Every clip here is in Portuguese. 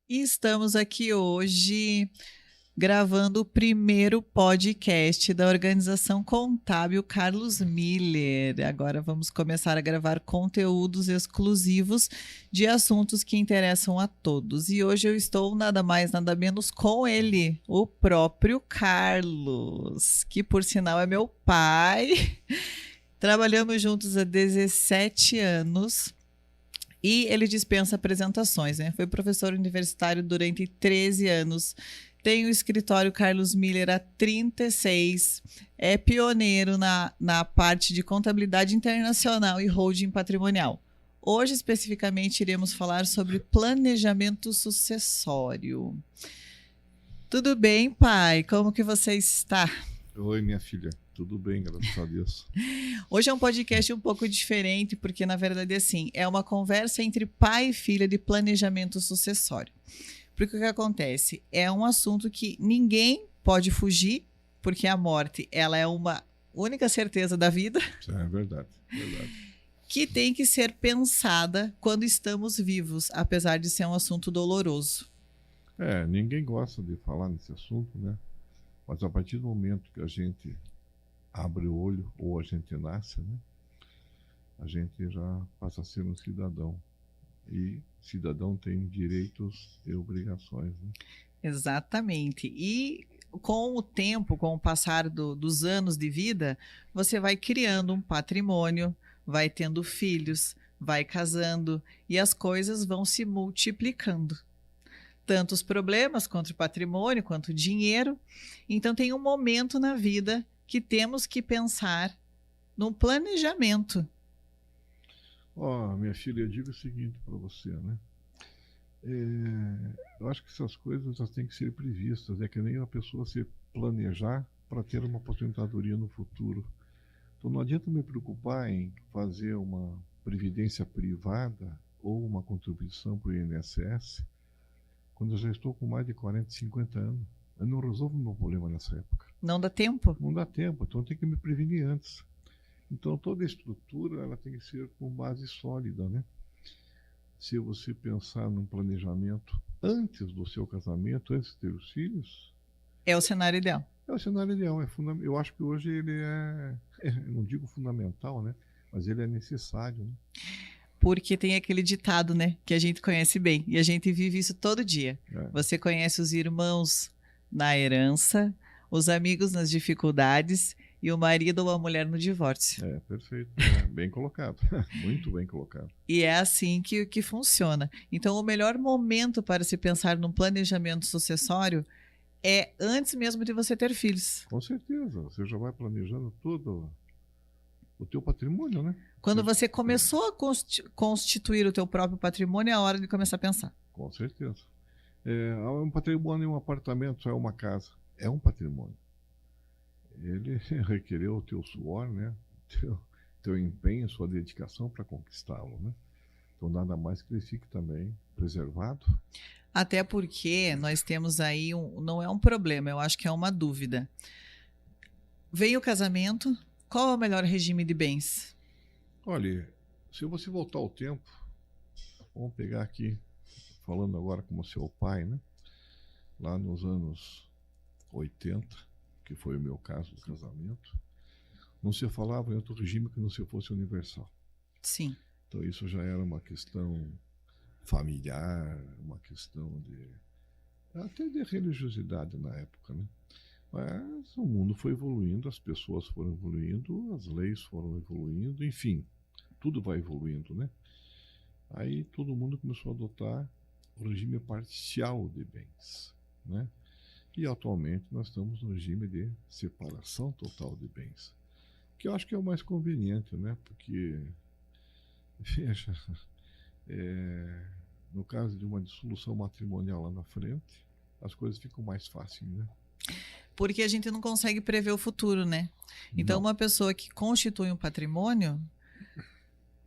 E estamos aqui hoje gravando o primeiro podcast da Organização Contábil Carlos Miller. Agora vamos começar a gravar conteúdos exclusivos de assuntos que interessam a todos. E hoje eu estou nada mais, nada menos com ele, o próprio Carlos, que por sinal é meu pai. Trabalhamos juntos há 17 anos. E ele dispensa apresentações, né? Foi professor universitário durante 13 anos. Tem o escritório Carlos Miller há 36. É pioneiro na parte de contabilidade internacional e holding patrimonial. Hoje, especificamente, iremos falar sobre planejamento sucessório. Tudo bem, pai? Como que você está? Oi, minha filha. Tudo bem, graças a Deus. Hoje é um podcast um pouco diferente, porque, na verdade, assim, é uma conversa entre pai e filha de planejamento sucessório. Porque o que acontece? É um assunto que ninguém pode fugir, porque a morte, ela é uma única certeza da vida. É verdade, verdade. Que tem que ser pensada quando estamos vivos, apesar de ser um assunto doloroso. Ninguém gosta de falar nesse assunto, né? Mas a partir do momento que a gente abre o olho ou a gente nasce, né? A gente já passa a ser um cidadão. E cidadão tem direitos e obrigações, né? Exatamente. E com o tempo, com o passar dos anos de vida, você vai criando um patrimônio, vai tendo filhos, vai casando e as coisas vão se multiplicando. Tanto os problemas quanto o patrimônio, quanto o dinheiro. Então tem um momento na vida que temos que pensar num planejamento. Minha filha, eu digo o seguinte para você, né? Eu acho que essas coisas elas têm que ser previstas. É que nem uma pessoa se planejar para ter uma aposentadoria no futuro. Então não adianta me preocupar em fazer uma previdência privada ou uma contribuição para o INSS quando eu já estou com mais de 40, 50 anos. Eu não resolvo o meu problema nessa época. Não dá tempo? Não dá tempo, então eu tenho que me prevenir antes. Então toda a estrutura ela tem que ser com base sólida, né? Se você pensar num planejamento antes do seu casamento, antes de ter os filhos, é o cenário ideal. É o cenário ideal. Eu acho que hoje ele eu não digo fundamental, né? Mas ele é necessário, né? Porque tem aquele ditado, né? Que a gente conhece bem. E a gente vive isso todo dia. Você conhece os irmãos na herança, os amigos nas dificuldades e o marido ou a mulher no divórcio. Perfeito. Bem colocado. Muito bem colocado. E é assim que funciona. Então, o melhor momento para se pensar num planejamento sucessório é antes mesmo de você ter filhos. Com certeza. Você já vai planejando todo o teu patrimônio, né? Quando você começou a constituir o teu próprio patrimônio, é a hora de começar a pensar. Com certeza. Um patrimônio, um apartamento, é uma casa. É um patrimônio. Ele requereu o teu suor, né? Teu empenho, sua dedicação para conquistá-lo, né? Então nada mais que ele fique também preservado. Até porque nós temos aí, não é um problema, eu acho que é uma dúvida. Veio o casamento, qual é o melhor regime de bens? Olha, se você voltar ao tempo, vamos pegar aqui, falando agora como seu pai, né? Lá nos anos 80, que foi o meu caso do casamento, não se falava em outro regime que não se fosse universal. Sim. Então isso já era uma questão familiar, uma questão até de religiosidade na época, né? Mas o mundo foi evoluindo, as pessoas foram evoluindo, as leis foram evoluindo, enfim, tudo vai evoluindo, né? Aí todo mundo começou a adotar o regime parcial de bens, né? E atualmente nós estamos no regime de separação total de bens, que eu acho que é o mais conveniente, né? Porque, veja, no caso de uma dissolução matrimonial lá na frente, as coisas ficam mais fáceis, né? Porque a gente não consegue prever o futuro, né? Então, uma pessoa que constitui um patrimônio,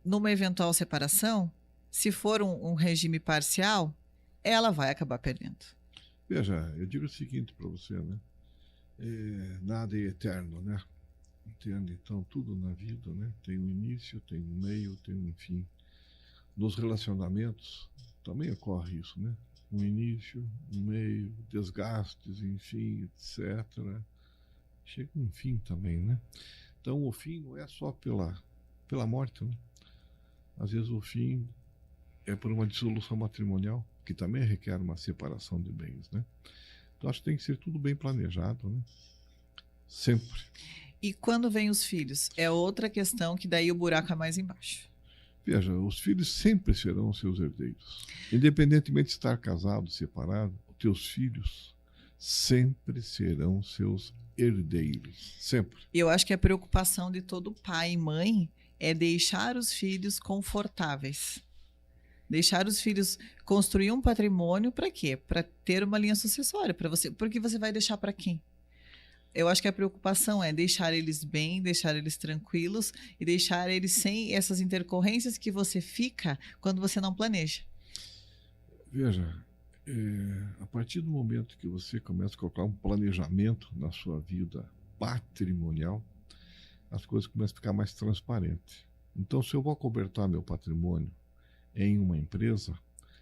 numa eventual separação, se for um regime parcial, ela vai acabar perdendo. Veja, eu digo o seguinte para você, né? Nada é eterno, né? Entende? Então, tudo na vida, né? Tem um início, tem um meio, tem um fim. Nos relacionamentos também ocorre isso, né? Um início, um meio, desgastes, enfim, etc. Chega um fim também, né? Então o fim não é só pela morte, né? Às vezes o fim é por uma dissolução matrimonial, que também requer uma separação de bens, né? Então acho que tem que ser tudo bem planejado, né? Sempre. E quando vem os filhos? É outra questão que daí o buraco é mais embaixo. Veja, os filhos sempre serão seus herdeiros. Independentemente de estar casado, separado, os teus filhos sempre serão seus herdeiros. Sempre. Eu acho que a preocupação de todo pai e mãe é deixar os filhos confortáveis. Deixar os filhos construir um patrimônio para quê? Para ter uma linha sucessória para você. Porque você vai deixar para quem? Eu acho que a preocupação é deixar eles bem, deixar eles tranquilos e deixar eles sem essas intercorrências que você fica quando você não planeja. Veja, a partir do momento que você começa a colocar um planejamento na sua vida patrimonial, as coisas começam a ficar mais transparentes. Então, se eu vou cobertar meu patrimônio em uma empresa,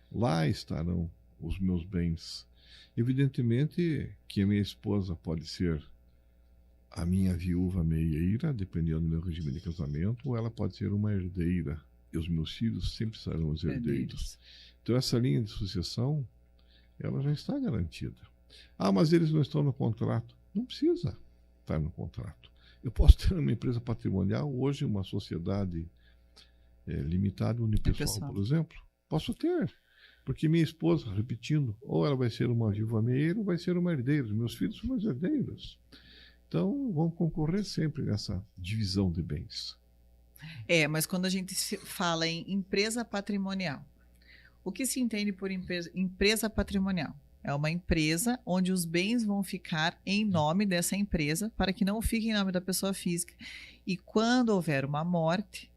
lá estarão os meus bens. Evidentemente que a minha esposa pode ser a minha viúva meieira, dependendo do meu regime de casamento, ou ela pode ser uma herdeira, e os meus filhos sempre serão os herdeiros. Então essa linha de sucessão, ela já está garantida. Ah, mas eles não estão no contrato. Não precisa estar no contrato. Eu posso ter uma empresa patrimonial, hoje uma sociedade limitada unipessoal, por exemplo. Posso ter. Porque minha esposa, repetindo, ou ela vai ser uma viúva meieira ou vai ser uma herdeira. Meus filhos são meus herdeiros. Então, vão concorrer sempre nessa divisão de bens. Mas quando a gente fala em empresa patrimonial, o que se entende por empresa patrimonial? É uma empresa onde os bens vão ficar em nome dessa empresa para que não fique em nome da pessoa física. E quando houver uma morte,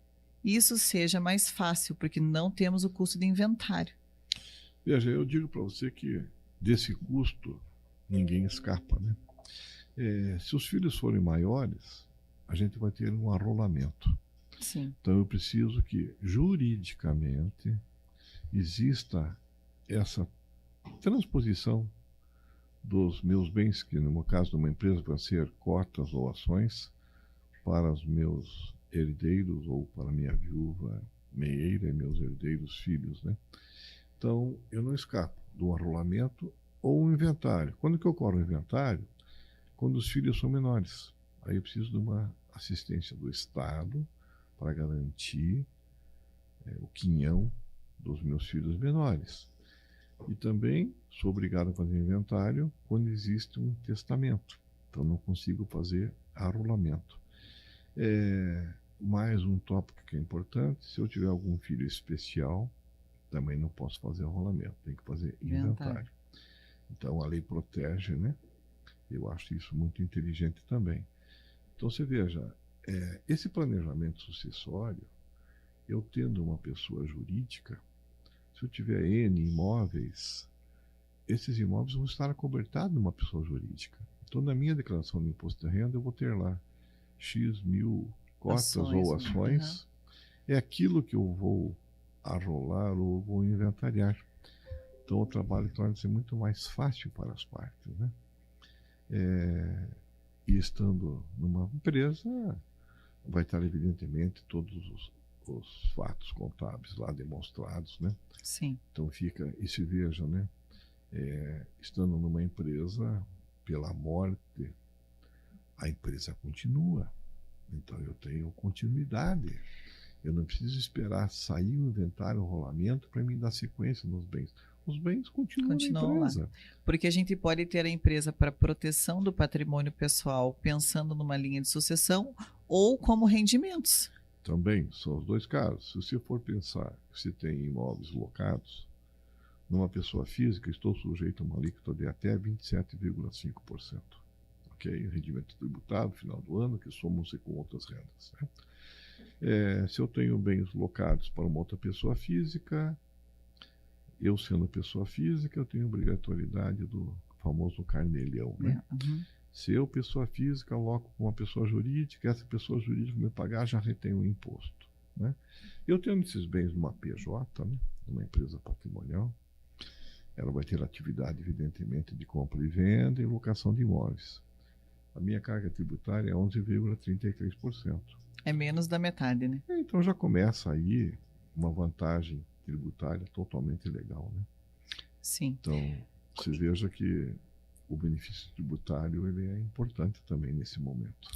isso seja mais fácil, porque não temos o custo de inventário. Veja, eu digo para você que desse custo ninguém escapa, né? Se os filhos forem maiores, a gente vai ter um arrolamento. Sim. Então eu preciso que juridicamente exista essa transposição dos meus bens, que no caso de uma empresa vão ser cotas ou ações, para os meus herdeiros ou para minha viúva meieira e meus herdeiros filhos, né? Então eu não escapo do arrolamento ou o inventário. Quando que ocorre o inventário? Quando os filhos são menores. Aí eu preciso de uma assistência do Estado para garantir o quinhão dos meus filhos menores. E também sou obrigado a fazer inventário quando existe um testamento. Então não consigo fazer arrolamento. Mais um tópico que é importante, se eu tiver algum filho especial, também não posso fazer arrolamento, tem que fazer inventário. Então a lei protege, né? Eu acho isso muito inteligente também. Então você veja, esse planejamento sucessório, eu tendo uma pessoa jurídica, se eu tiver N imóveis, esses imóveis vão estar acobertados numa pessoa jurídica. Então na minha declaração de imposto de renda eu vou ter lá X mil cotas ou ações. É aquilo que eu vou arrolar ou vou inventariar. Então o trabalho torna-se muito mais fácil para as partes, né? E estando numa empresa, vai estar evidentemente todos os fatos contábeis lá demonstrados, né? Sim. Então fica, e se veja, né? Estando numa empresa, pela morte, a empresa continua. Então eu tenho continuidade. Eu não preciso esperar sair o inventário, o rolamento, para me dar sequência nos bens. Os bens continuam na empresa. Lá. Porque a gente pode ter a empresa para proteção do patrimônio pessoal, pensando numa linha de sucessão, ou como rendimentos. Também, são os dois casos. Se você for pensar que você tem imóveis locados, numa pessoa física, estou sujeito a uma alíquota de até 27,5%. Ok? Rendimento tributado, final do ano, que somam-se com outras rendas. Né? Se eu tenho bens locados para uma outra pessoa física, eu sendo pessoa física, eu tenho obrigatoriedade do famoso carnelhão, né? Se eu, pessoa física, aloco com uma pessoa jurídica, essa pessoa jurídica me pagar, já retém o imposto, né? Eu tendo esses bens numa PJ, né, numa empresa patrimonial, ela vai ter atividade, evidentemente, de compra e venda e locação de imóveis. A minha carga tributária é 11,33%. É menos da metade, né? Então já começa aí uma vantagem tributária totalmente legal, né? Sim. Então, você veja que o benefício tributário ele é importante também nesse momento.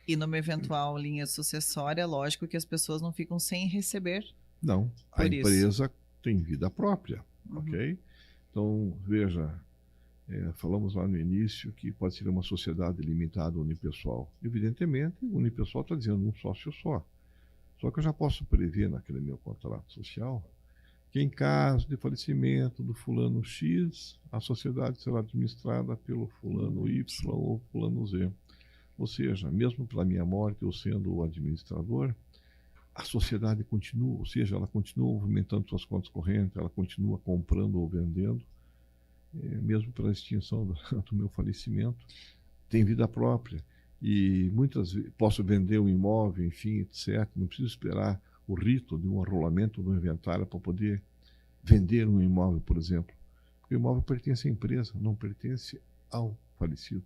E numa eventual linha sucessória, lógico que as pessoas não ficam sem receber. Não, a empresa tem vida própria, ok? Então, veja, falamos lá no início que pode ser uma sociedade limitada unipessoal. Evidentemente, unipessoal está dizendo um sócio só. Só que eu já posso prever naquele meu contrato social que em caso de falecimento do fulano X, a sociedade será administrada pelo fulano Y ou fulano Z. Ou seja, mesmo pela minha morte, eu sendo o administrador, a sociedade continua, ou seja, ela continua movimentando suas contas correntes, ela continua comprando ou vendendo, mesmo pela extinção do meu falecimento, tem vida própria. E muitas vezes posso vender um imóvel, enfim, etc. Não preciso esperar o rito de um arrolamento do inventário para poder vender um imóvel, por exemplo. Porque o imóvel pertence à empresa, não pertence ao falecido.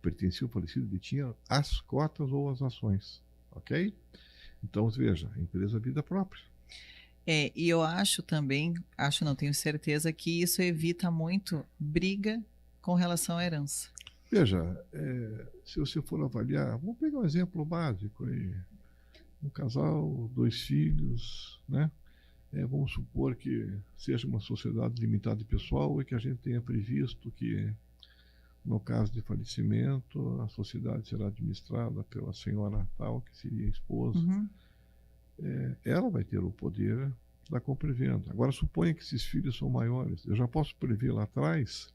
Pertencia ao falecido, ele tinha as cotas ou as ações, ok? Então, veja, a empresa é vida própria. E eu acho também, não, tenho certeza que isso evita muito briga com relação à herança. Veja, se você for avaliar, vamos pegar um exemplo básico aí. Um casal, 2 filhos, né? Vamos supor que seja uma sociedade limitada e pessoal e que a gente tenha previsto que, no caso de falecimento, a sociedade será administrada pela senhora tal, que seria a esposa. Ela vai ter o poder da compra e venda. Agora, suponha que esses filhos são maiores. Eu já posso prever lá atrás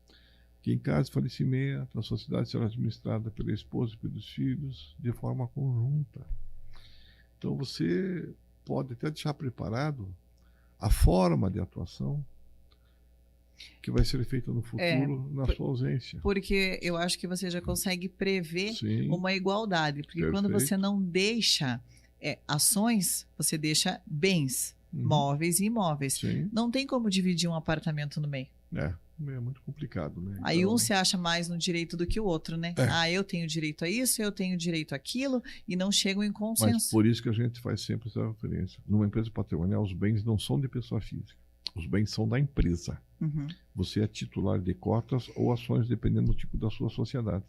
que, em caso de falecimento, a sociedade será administrada pela esposa e pelos filhos de forma conjunta. Então, você pode até deixar preparado a forma de atuação que vai ser feita no futuro na sua ausência. Porque eu acho que você já consegue prever uma igualdade. Porque quando você não deixa ações, você deixa bens, móveis e imóveis. Não tem como dividir um apartamento no meio. É muito complicado, né? Aí então, um se acha mais no direito do que o outro, né? Eu tenho direito a isso, eu tenho direito àquilo, e não chegam em consenso. Mas por isso que a gente faz sempre essa referência. Numa empresa patrimonial, os bens não são de pessoa física. Os bens são da empresa. Você é titular de cotas ou ações, dependendo do tipo da sua sociedade.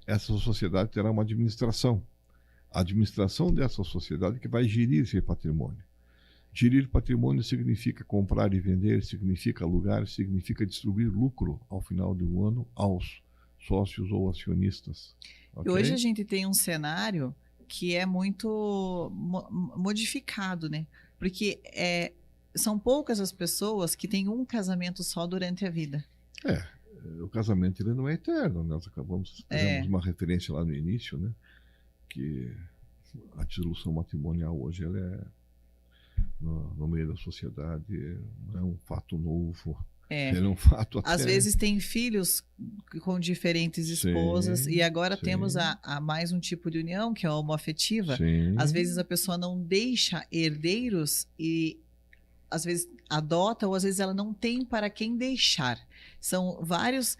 Essa sociedade terá uma administração. A administração dessa sociedade que vai gerir esse patrimônio. Gerir patrimônio significa comprar e vender, significa alugar, significa distribuir lucro ao final de um ano aos sócios ou acionistas. Okay? E hoje a gente tem um cenário que é muito modificado, né? Porque são poucas as pessoas que têm um casamento só durante a vida. O casamento ele não é eterno. Nós fizemos uma referência lá no início, né? Que a dissolução matrimonial hoje ela no meio da sociedade não é um fato novo. Ele é um fato até... Às vezes tem filhos com diferentes esposas e agora temos a mais um tipo de união, que é a homoafetiva. Às vezes a pessoa não deixa herdeiros e às vezes adota ou às vezes ela não tem para quem deixar. São várias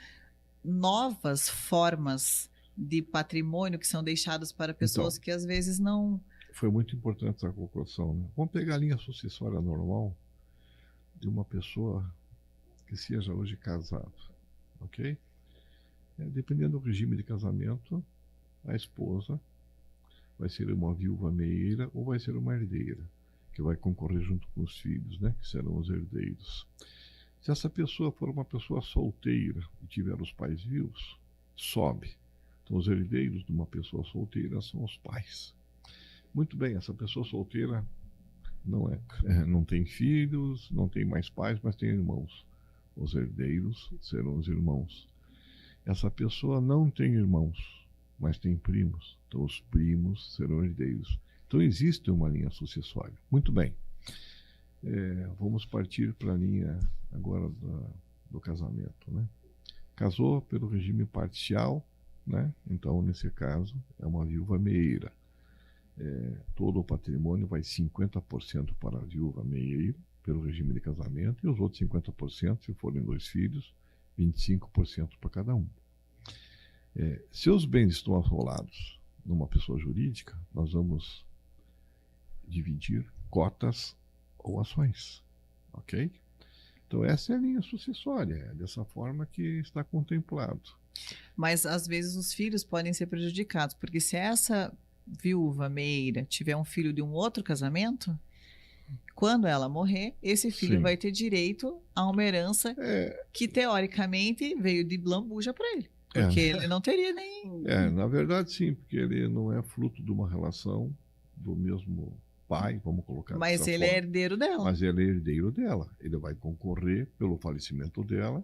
novas formas de patrimônio que são deixadas para pessoas que às vezes não... Foi muito importante essa colocação, né? Vamos pegar a linha sucessória normal de uma pessoa que seja hoje casado, ok? Dependendo do regime de casamento, a esposa vai ser uma viúva meieira ou vai ser uma herdeira, que vai concorrer junto com os filhos, né? Que serão os herdeiros. Se essa pessoa for uma pessoa solteira e tiver os pais vivos, sobe. Então, os herdeiros de uma pessoa solteira são os pais. Muito bem, essa pessoa solteira não tem filhos, não tem mais pais, mas tem irmãos. Os herdeiros serão os irmãos. Essa pessoa não tem irmãos, mas tem primos. Então, os primos serão herdeiros. Então, existe uma linha sucessória. Muito bem. Vamos partir para a linha agora do casamento, né? Casou pelo regime parcial, né? Então, nesse caso, é uma viúva meieira. Todo o patrimônio vai 50% para a viúva meieira, pelo regime de casamento, e os outros 50%, se forem 2 filhos, 25% para cada um. Se os bens estão arrolados numa pessoa jurídica, nós vamos dividir cotas ou ações, ok? Então essa é a linha sucessória, é dessa forma que está contemplado. Mas às vezes os filhos podem ser prejudicados, porque se essa viúva Meira tiver um filho de um outro casamento, quando ela morrer, esse filho Sim. vai ter direito a uma herança que teoricamente veio de lambuja para ele. Porque ele não teria nem... Na verdade sim, porque ele não é fruto de uma relação do mesmo pai, vamos colocar Mas dessa ele é forma. herdeiro dela. Mas ele é herdeiro dela. Ele vai concorrer pelo falecimento dela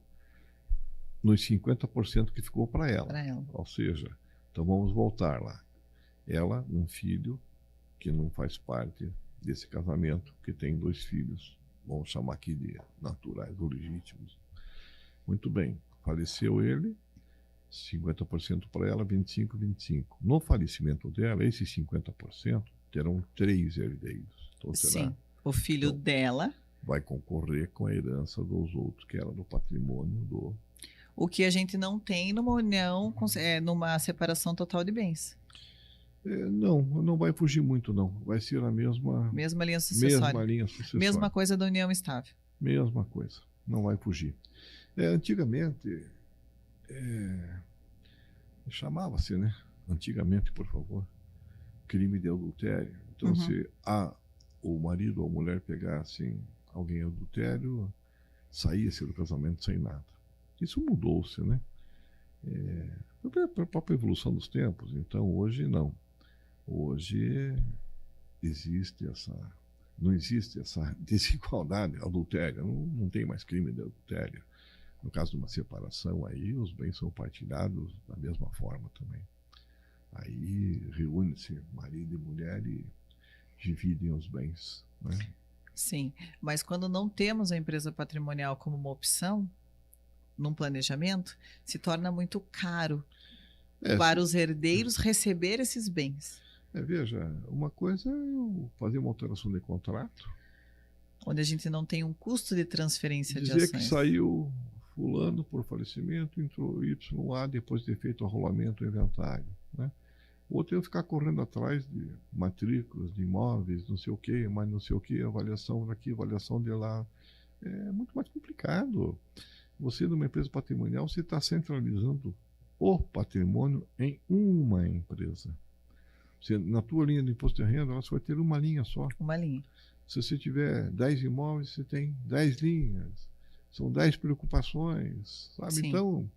nos 50% que ficou para ela. Ou seja, então vamos voltar lá. Ela, um filho que não faz parte desse casamento, que tem 2 filhos, vamos chamar aqui de naturais ou legítimos. Muito bem, faleceu ele, 50% para ela, 25%. No falecimento dela, esses 50% terão 3 herdeiros. Então, Sim, o filho dela vai concorrer com a herança dos outros, que era do patrimônio do... O que a gente não tem numa união, numa separação total de bens. Não vai fugir muito, não. Vai ser a mesma linha sucessória. Mesma linha sucessória. Mesma coisa da união estável. Mesma coisa. Não vai fugir. Antigamente, chamava-se, né? Antigamente, por favor, crime de adultério. Então, se o marido ou a mulher pegassem alguém em adultério, saía-se do casamento sem nada. Isso mudou-se, né? Pela própria evolução dos tempos. Então, hoje, não. Hoje não existe essa desigualdade, adultério, não tem mais crime de adultério. No caso de uma separação, aí os bens são partilhados da mesma forma também. Aí reúne-se marido e mulher e dividem os bens, né? Sim, mas quando não temos a empresa patrimonial como uma opção, num planejamento, se torna muito caro para os herdeiros receber esses bens. Veja, uma coisa é eu fazer uma alteração de contrato, onde a gente não tem um custo de transferência de ações. Dizer que saiu fulano por falecimento, entrou YA depois de ter feito o arrolamento do inventário, né? Outro é ficar correndo atrás de matrículas, de imóveis, não sei o quê, mas não sei o quê, avaliação daqui, avaliação de lá. É muito mais complicado. Você, numa empresa patrimonial, você está centralizando o patrimônio em uma empresa. Você, na tua linha de imposto de renda, você vai ter uma linha só. Uma linha. Se você tiver 10 imóveis, você tem 10 linhas. São 10 preocupações, sabe? Sim. Então,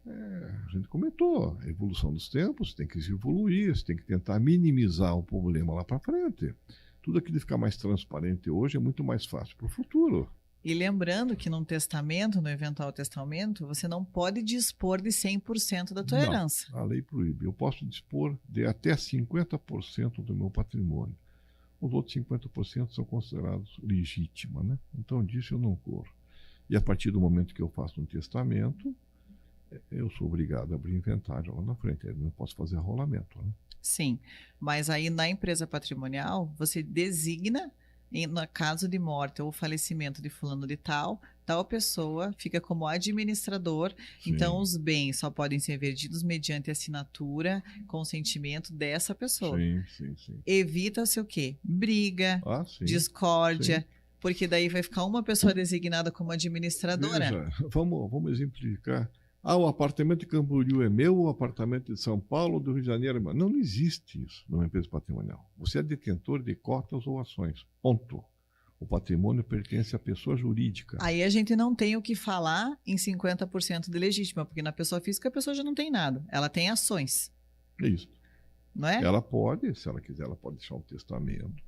a gente comentou, a evolução dos tempos, tem que se evoluir, você tem que tentar minimizar o problema lá para frente. Tudo aquilo que ficar mais transparente hoje é muito mais fácil para o futuro. E lembrando que num testamento, no eventual testamento, você não pode dispor de 100% da tua herança. A lei proíbe. Eu posso dispor de até 50% do meu patrimônio. Os outros 50% são considerados legítima, né? Então disso eu não corro. E a partir do momento que eu faço um testamento, eu sou obrigado a abrir inventário lá na frente. Eu não posso fazer rolamento, né? Sim, mas aí na empresa patrimonial, você designa, no caso de morte ou falecimento de fulano de tal pessoa fica como administrador. Sim. Então os bens só podem ser vendidos mediante assinatura, consentimento dessa pessoa. Sim. Evita-se o quê? Briga, discórdia, porque daí vai ficar uma pessoa designada como administradora. Veja, vamos exemplificar. O apartamento de Camboriú é meu, o apartamento de São Paulo, do Rio de Janeiro é meu. Não existe isso numa empresa patrimonial. Você é detentor de cotas ou ações. Ponto. O patrimônio pertence à pessoa jurídica. Aí a gente não tem o que falar em 50% de legítima, porque na pessoa física a pessoa já não tem nada. Ela tem ações. É isso. Não é? Ela pode, se ela quiser, ela pode deixar um testamento,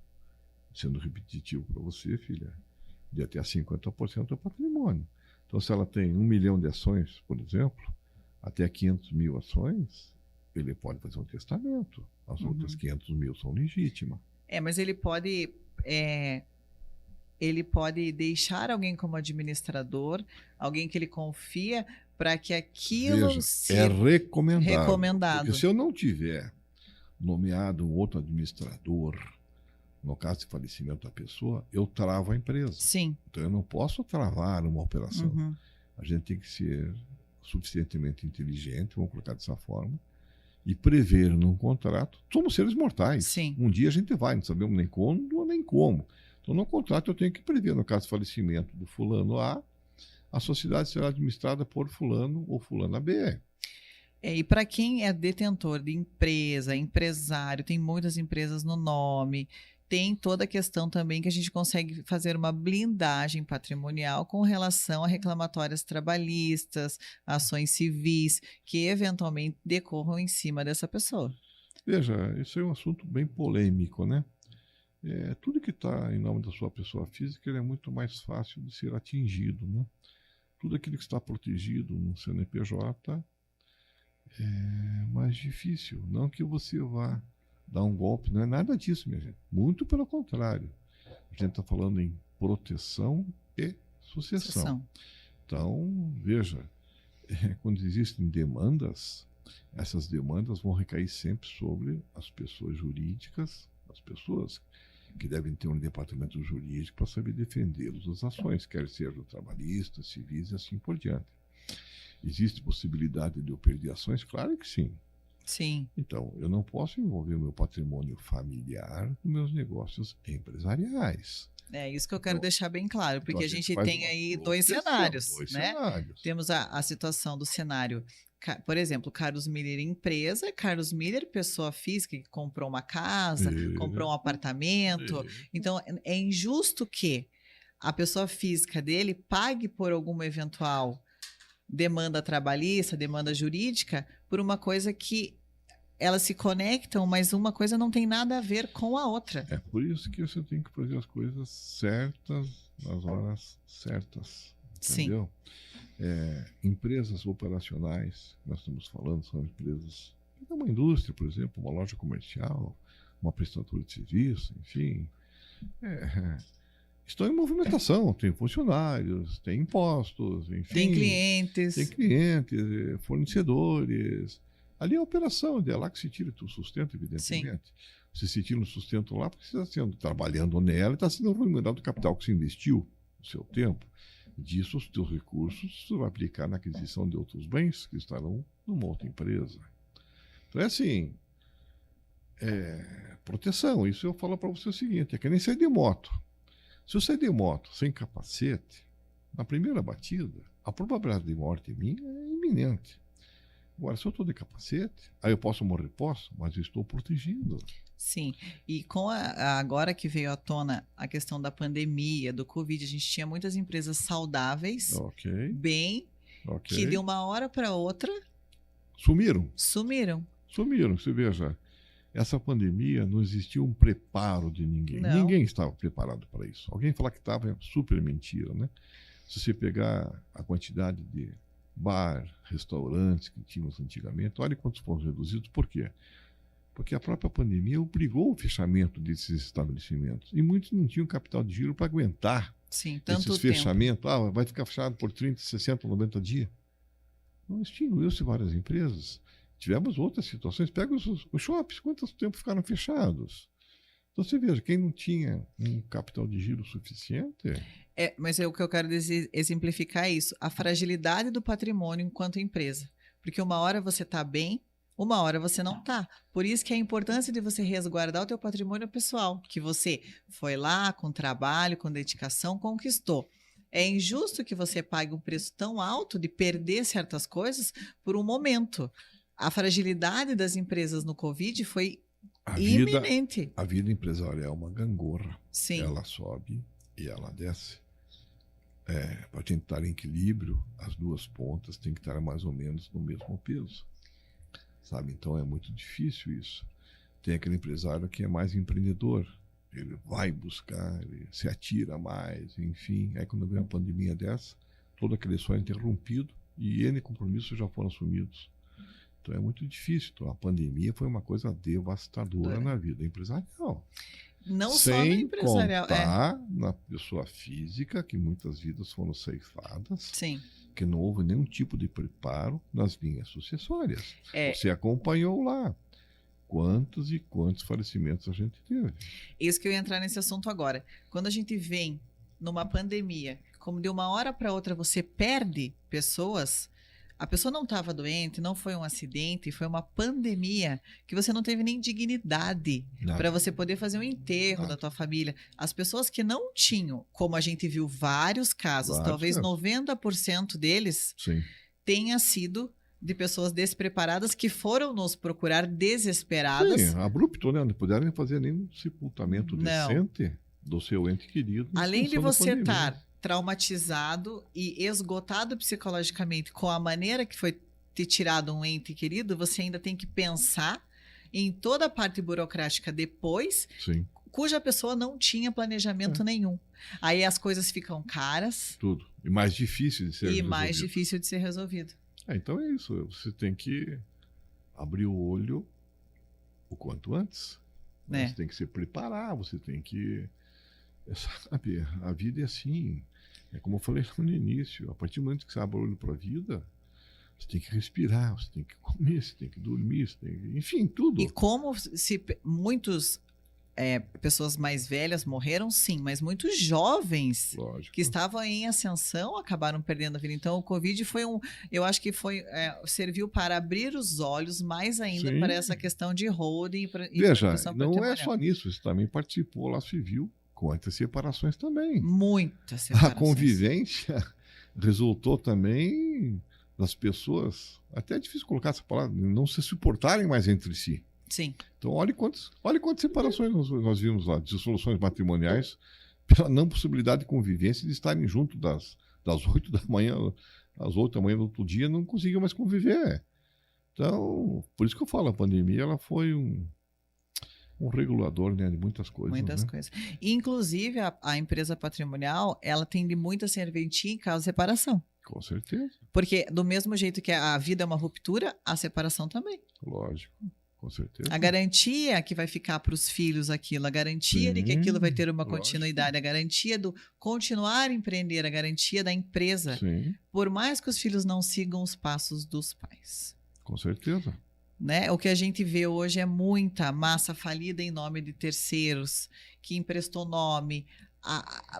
sendo repetitivo para você, filha, de até 50% do patrimônio. Então, se ela tem 1 milhão de ações, por exemplo, até 500 mil ações, ele pode fazer um testamento. As outras 500 mil são legítimas. Mas ele pode deixar alguém como administrador, alguém que ele confia, para que aquilo seja recomendado. Porque se eu não tiver nomeado um outro administrador no caso de falecimento da pessoa, eu travo a empresa. Sim. Então eu não posso travar uma operação. Uhum. A gente tem que ser suficientemente inteligente, vamos colocar dessa forma, e prever num contrato. Somos seres mortais. Sim. Um dia a gente vai, não sabemos nem quando nem como. Então, no contrato, eu tenho que prever, no caso de falecimento do fulano a sociedade será administrada por fulano ou fulana B. E para quem é detentor de empresa, empresário, tem muitas empresas no nome, tem toda a questão também que a gente consegue fazer uma blindagem patrimonial com relação a reclamatórias trabalhistas, ações civis, que eventualmente decorram em cima dessa pessoa. Veja, isso é um assunto bem polêmico, né? Tudo que está em nome da sua pessoa física ele é muito mais fácil de ser atingido, né? Tudo aquilo que está protegido no CNPJ é mais difícil. Não que você vá dar um golpe, não é nada disso, minha gente. Muito pelo contrário. A gente está falando em proteção e sucessão. Então, veja, quando existem demandas, essas demandas vão recair sempre sobre as pessoas jurídicas, as pessoas que devem ter um departamento jurídico para saber defendê-los das ações, quer sejam trabalhistas, civis e assim por diante. Existe possibilidade de eu perder ações? Claro que sim. Sim. Então, eu não posso envolver o meu patrimônio familiar com meus negócios empresariais. É isso que eu quero deixar bem claro, porque a gente tem aí dois cenários, né? cenários. Temos a situação do cenário, por exemplo, Carlos Miller empresa, Carlos Miller pessoa física que comprou uma casa, comprou um apartamento. Então, é injusto que a pessoa física dele pague por alguma eventual demanda trabalhista, demanda jurídica, por uma coisa que elas se conectam, mas uma coisa não tem nada a ver com a outra. É por isso que você tem que fazer as coisas certas, nas horas certas. Entendeu? Empresas operacionais, nós estamos falando, são empresas, uma indústria, por exemplo, uma loja comercial, uma prestadora de serviço, enfim, estão em movimentação, tem funcionários, tem impostos, enfim. Tem clientes. Tem clientes, fornecedores. Ali é a operação, é lá que se tira o sustento, evidentemente. Sim. Você se tira um sustento lá porque você está trabalhando nela e está sendo remunerado do capital que você investiu, o seu tempo. Disso, os teus recursos você vai aplicar na aquisição de outros bens que estarão numa outra empresa. Então é assim, proteção. Isso eu falo para você o seguinte, é que nem sair de moto. Se eu sair de moto sem capacete, na primeira batida, a probabilidade de morte minha é iminente. Agora, se eu estou de capacete, aí eu posso morrer, mas eu estou protegido. Sim, e com agora que veio à tona a questão da pandemia, do Covid, a gente tinha muitas empresas saudáveis, que de uma hora para outra... Sumiram. Sumiram. Você veja, essa pandemia não existia um preparo de ninguém. Não. Ninguém estava preparado para isso. Alguém falar que estava é super mentira, né? Se você pegar a quantidade de restaurantes que tínhamos antigamente, olha quantos foram reduzidos. Por quê? Porque a própria pandemia obrigou o fechamento desses estabelecimentos. E muitos não tinham capital de giro para aguentar esses fechamentos. Vai ficar fechado por 30, 60, 90 dias. Não extinguiu-se várias empresas. Tivemos outras situações. Pega os shoppings, quanto tempo ficaram fechados? Então você veja, quem não tinha um capital de giro suficiente... Mas o que eu quero exemplificar é isso, a fragilidade do patrimônio enquanto empresa. Porque uma hora você está bem, uma hora você não está. Por isso que a importância de você resguardar o teu patrimônio pessoal, que você foi lá com trabalho, com dedicação, conquistou. É injusto que você pague um preço tão alto de perder certas coisas por um momento. A fragilidade das empresas no Covid foi iminente. A vida empresarial é uma gangorra. Sim. Ela sobe e ela desce. Para tentar equilíbrio, as duas pontas têm que estar mais ou menos no mesmo peso. Sabe? Então é muito difícil isso. Tem aquele empresário que é mais empreendedor. Ele vai buscar, ele se atira mais, enfim. Aí quando vem uma pandemia dessa, todo aquele sonho é interrompido e N compromissos já foram assumidos. Então é muito difícil. Então a pandemia foi uma coisa devastadora na vida empresarial. Não só na empresarial. Sem contar na pessoa física, que muitas vidas foram ceifadas. Sim. Que não houve nenhum tipo de preparo nas linhas sucessórias. Você acompanhou lá. quantos e quantos falecimentos a gente teve. Isso que eu ia entrar nesse assunto agora. Quando a gente vem numa pandemia, como de uma hora para outra você perde pessoas, a pessoa não estava doente, não foi um acidente, foi uma pandemia que você não teve nem dignidade para você poder fazer um enterro da tua família. As pessoas que não tinham, como a gente viu vários casos, talvez 90% deles Sim. tenha sido de pessoas despreparadas que foram nos procurar desesperadas. Sim, abrupto, né? Não puderam fazer nenhum sepultamento decente do seu ente querido. Além de você estar traumatizado e esgotado psicologicamente com a maneira que foi ter tirado um ente querido, você ainda tem que pensar em toda a parte burocrática depois, sim, cuja pessoa não tinha planejamento nenhum. Aí as coisas ficam caras. Tudo. E mais difícil de ser resolvido. E mais difícil de ser resolvido. Então é isso. Você tem que abrir o olho o quanto antes. Você tem que se preparar, você tem que... Sabe, a vida é assim. É como eu falei no início. A partir do momento que você abre o olho para a vida, você tem que respirar, você tem que comer, você tem que dormir, você tem que... enfim, tudo. E como se muitos... pessoas mais velhas morreram, sim, mas muitos jovens que estavam em ascensão acabaram perdendo a vida. Então, o Covid foi eu acho que serviu para abrir os olhos mais ainda para essa questão de holding. Veja, não é só nisso, você também participou lá civil, com as separações também. Muitas separações. A convivência resultou também das pessoas, até é difícil colocar essa palavra, não se suportarem mais entre si. Sim. Então, olha quantas separações nós vimos lá, dissoluções matrimoniais, pela não possibilidade de convivência, de estarem juntos das 8 da manhã às 8 da manhã do outro dia, não conseguiam mais conviver. Então, por isso que eu falo, a pandemia ela foi um regulador, né, de muitas coisas. Muitas coisas. E, inclusive, a empresa patrimonial, ela tende muito a serventia em caso de separação. Com certeza. Porque, do mesmo jeito que a vida é uma ruptura, a separação também. Lógico. Com certeza. A garantia que vai ficar para os filhos aquilo, a garantia de que aquilo vai ter uma continuidade, a garantia do continuar a empreender, a garantia da empresa, por mais que os filhos não sigam os passos dos pais. Com certeza. Né? O que a gente vê hoje é muita massa falida em nome de terceiros, que emprestou nome.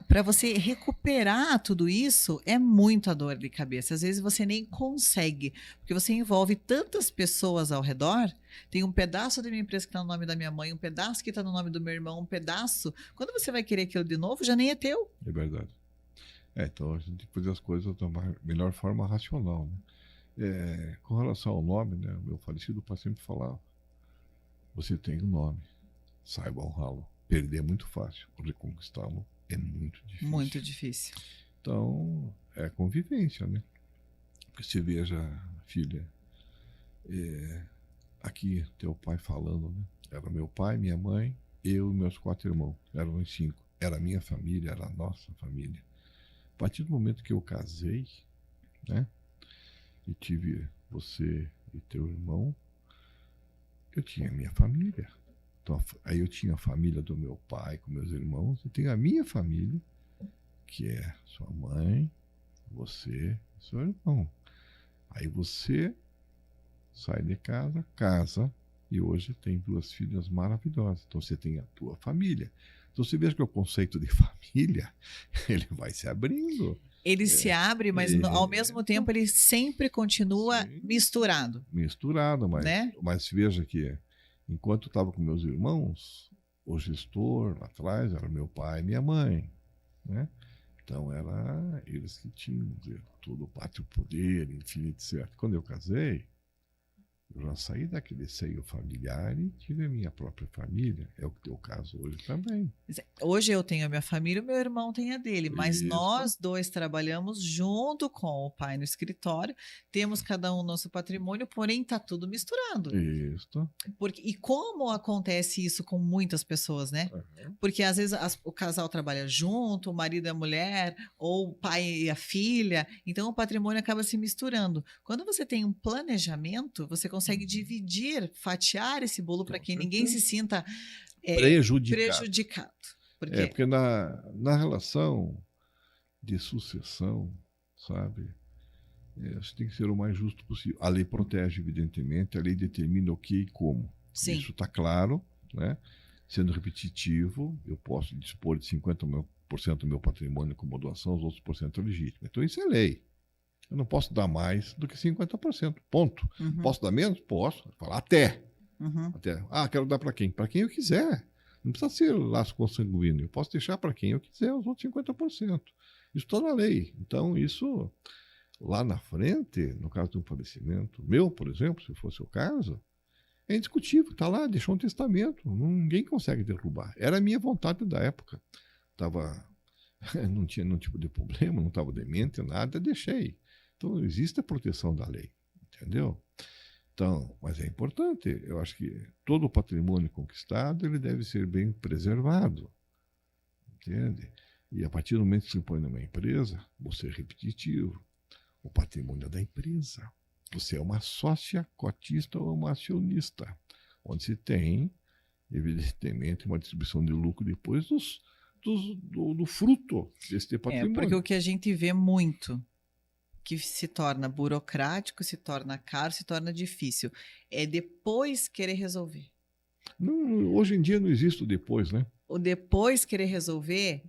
Para você recuperar tudo isso, é muita dor de cabeça. Às vezes você nem consegue, porque você envolve tantas pessoas ao redor. Tem um pedaço da minha empresa que está no nome da minha mãe, um pedaço que está no nome do meu irmão, um pedaço. Quando você vai querer aquilo de novo, já nem é teu. É verdade. Então a gente tem que fazer as coisas da melhor forma racional, né? Com relação ao nome, né, o meu falecido pai sempre falava: você tem um nome, saiba honrá-lo. Perder é muito fácil, reconquistá-lo é muito difícil. Muito difícil. Então, é convivência, né? Porque você veja, filha, aqui teu pai falando, né? Era meu pai, minha mãe, eu e meus 4 irmãos. Eram os 5. Era a minha família, era a nossa família. A partir do momento que eu casei, né? E tive você e teu irmão, eu tinha a minha família. Então, aí eu tinha a família do meu pai com meus irmãos, e tenho a minha família, que é sua mãe, você e seu irmão. Aí você sai de casa, e hoje tem 2 filhas maravilhosas. Então você tem a tua família. Então você veja que o conceito de família, ele vai se abrindo. Ele se abre, mas ao mesmo tempo ele sempre continua misturado. Misturado, né? Mas veja que enquanto eu estava com meus irmãos, o gestor lá atrás era meu pai e minha mãe, né? Então era eles que tinham todo o pátrio poder, enfim, etc. Quando eu casei, eu já saí daquele seio familiar e tive a minha própria família. É o teu caso hoje também. Hoje eu tenho a minha família, o meu irmão tem a dele, mas nós dois trabalhamos junto com o pai no escritório, temos cada um nosso patrimônio, porém está tudo misturado. Isso. E como acontece isso com muitas pessoas, né? Porque às vezes o casal trabalha junto, o marido e a mulher, ou o pai e a filha, então o patrimônio acaba se misturando. Quando você tem um planejamento, você consegue dividir, fatiar esse bolo para que ninguém se sinta prejudicado. Porque na relação de sucessão, sabe, você tem que ser o mais justo possível. A lei protege, evidentemente, a lei determina o que e como. Sim. Isso está claro, né? Sendo repetitivo, eu posso dispor de 50% do meu patrimônio como doação, os outros porcento legítimo. Então isso é lei. Eu não posso dar mais do que 50%. Ponto. Uhum. Posso dar menos? Posso. Falar até. Uhum. Até. Ah, quero dar para quem? Para quem eu quiser. Não precisa ser laço consanguíneo. Eu posso deixar para quem eu quiser os outros 50%. Isso está na lei. Então, isso lá na frente, no caso de um falecimento meu, por exemplo, se fosse o caso, é indiscutível. Está lá, deixou um testamento. Ninguém consegue derrubar. Era a minha vontade da época. Não tinha nenhum tipo de problema, não estava demente, nada, deixei. Então, existe a proteção da lei. Entendeu? Então, mas é importante, eu acho que todo o patrimônio conquistado ele deve ser bem preservado, entende? E a partir do momento que você põe numa empresa, você é repetitivo, o patrimônio é da empresa. Você é uma sócia, cotista ou uma acionista, onde se tem, evidentemente, uma distribuição de lucro depois do fruto deste patrimônio. Porque o que a gente vê muito, que se torna burocrático, se torna caro, se torna difícil, é depois querer resolver. Não, hoje em dia não existe o depois, né? O depois querer resolver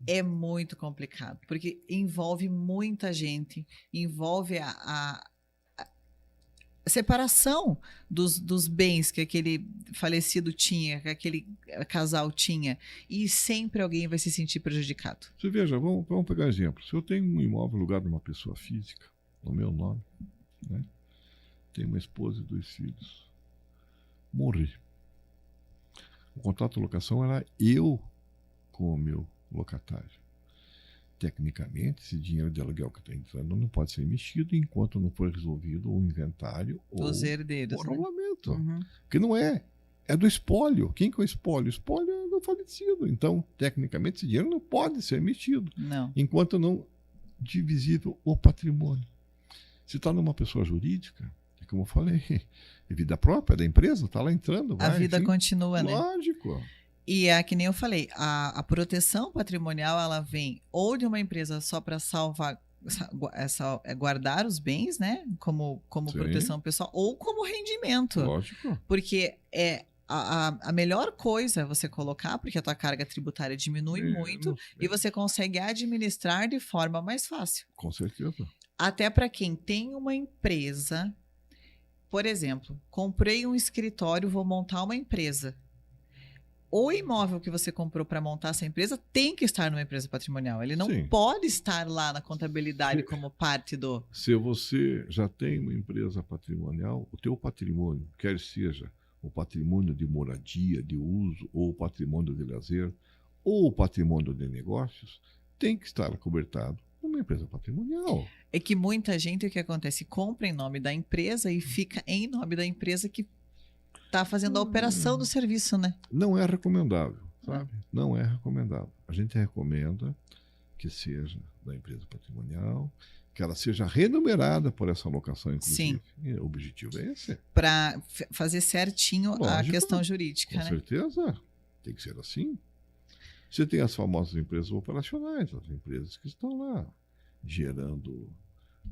é muito complicado, porque envolve muita gente, envolve a separação dos bens que aquele falecido tinha, que aquele casal tinha, e sempre alguém vai se sentir prejudicado. Você veja, vamos pegar um exemplo. Se eu tenho um imóvel alugado de uma pessoa física, no meu nome, né? Tenho uma esposa e 2 filhos. Morri. O contrato de locação era eu com o meu locatário. Tecnicamente, esse dinheiro de aluguel que está entrando não pode ser mexido enquanto não for resolvido o inventário ou Os herdeiros, o arrolamento. Uhum. Que não é. É do espólio. Quem que é o espólio? O espólio é do falecido. Então, tecnicamente, esse dinheiro não pode ser mexido. Não. Enquanto não divisível o patrimônio. Se está numa pessoa jurídica, é como eu falei, é vida própria da empresa, está lá entrando. A vida continua, né? Lógico. E é que nem eu falei, a proteção patrimonial, ela vem ou de uma empresa só para guardar os bens, né? Como proteção pessoal, ou como rendimento. Lógico. Porque a melhor coisa é você colocar, porque a tua carga tributária diminui muito e você consegue administrar de forma mais fácil. Com certeza. Até para quem tem uma empresa, por exemplo, comprei um escritório, vou montar uma empresa. O imóvel que você comprou para montar essa empresa tem que estar numa empresa patrimonial. Ele não pode estar lá na contabilidade como parte do... Se você já tem uma empresa patrimonial, o teu patrimônio, quer seja o patrimônio de moradia, de uso, ou o patrimônio de lazer, ou o patrimônio de negócios, tem que estar acobertado numa empresa patrimonial. É que muita gente, o que acontece? Compra em nome da empresa e fica em nome da empresa que está fazendo a operação do serviço, né? Não é recomendável, sabe? Não é recomendável. A gente recomenda que seja da empresa patrimonial, que ela seja remunerada por essa alocação, inclusive. Sim. O objetivo é esse. Para fazer certinho a questão jurídica, né? Com certeza. Tem que ser assim. Você tem as famosas empresas operacionais, as empresas que estão lá gerando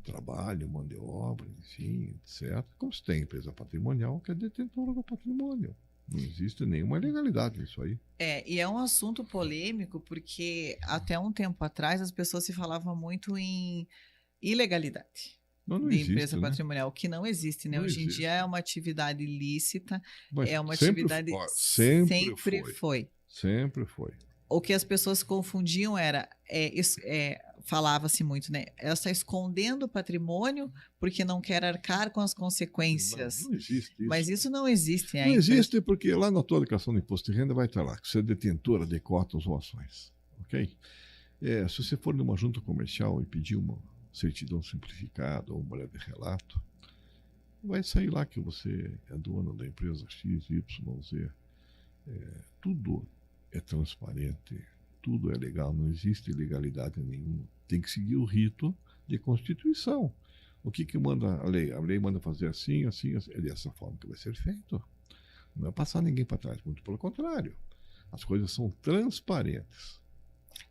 trabalho, mão de obra, enfim, etc. Como se tem empresa patrimonial que é detentora do patrimônio. Não existe nenhuma ilegalidade nisso aí. E é um assunto polêmico porque até um tempo atrás as pessoas se falavam muito em ilegalidade de existe, empresa patrimonial, que não existe, né? Hoje em dia é uma atividade ilícita, mas é uma atividade... Sempre foi. Sempre foi. O que as pessoas confundiam era... falava-se muito, né? Ela está escondendo o patrimônio porque não quer arcar com as consequências. Não existe isso. Mas isso não existe. Não existe porque lá na tua declaração de imposto de renda vai estar lá, que você é detentora de cotas ou ações. Ok? Se você for numa junta comercial e pedir uma certidão simplificada ou um breve relato, vai sair lá que você é dono da empresa X, Y, Z. Tudo é transparente. Tudo é legal, não existe ilegalidade nenhuma. Tem que seguir o rito de constituição. O que manda a lei? A lei manda fazer assim, assim, assim. É dessa forma que vai ser feito. Não é passar ninguém para trás, muito pelo contrário. As coisas são transparentes.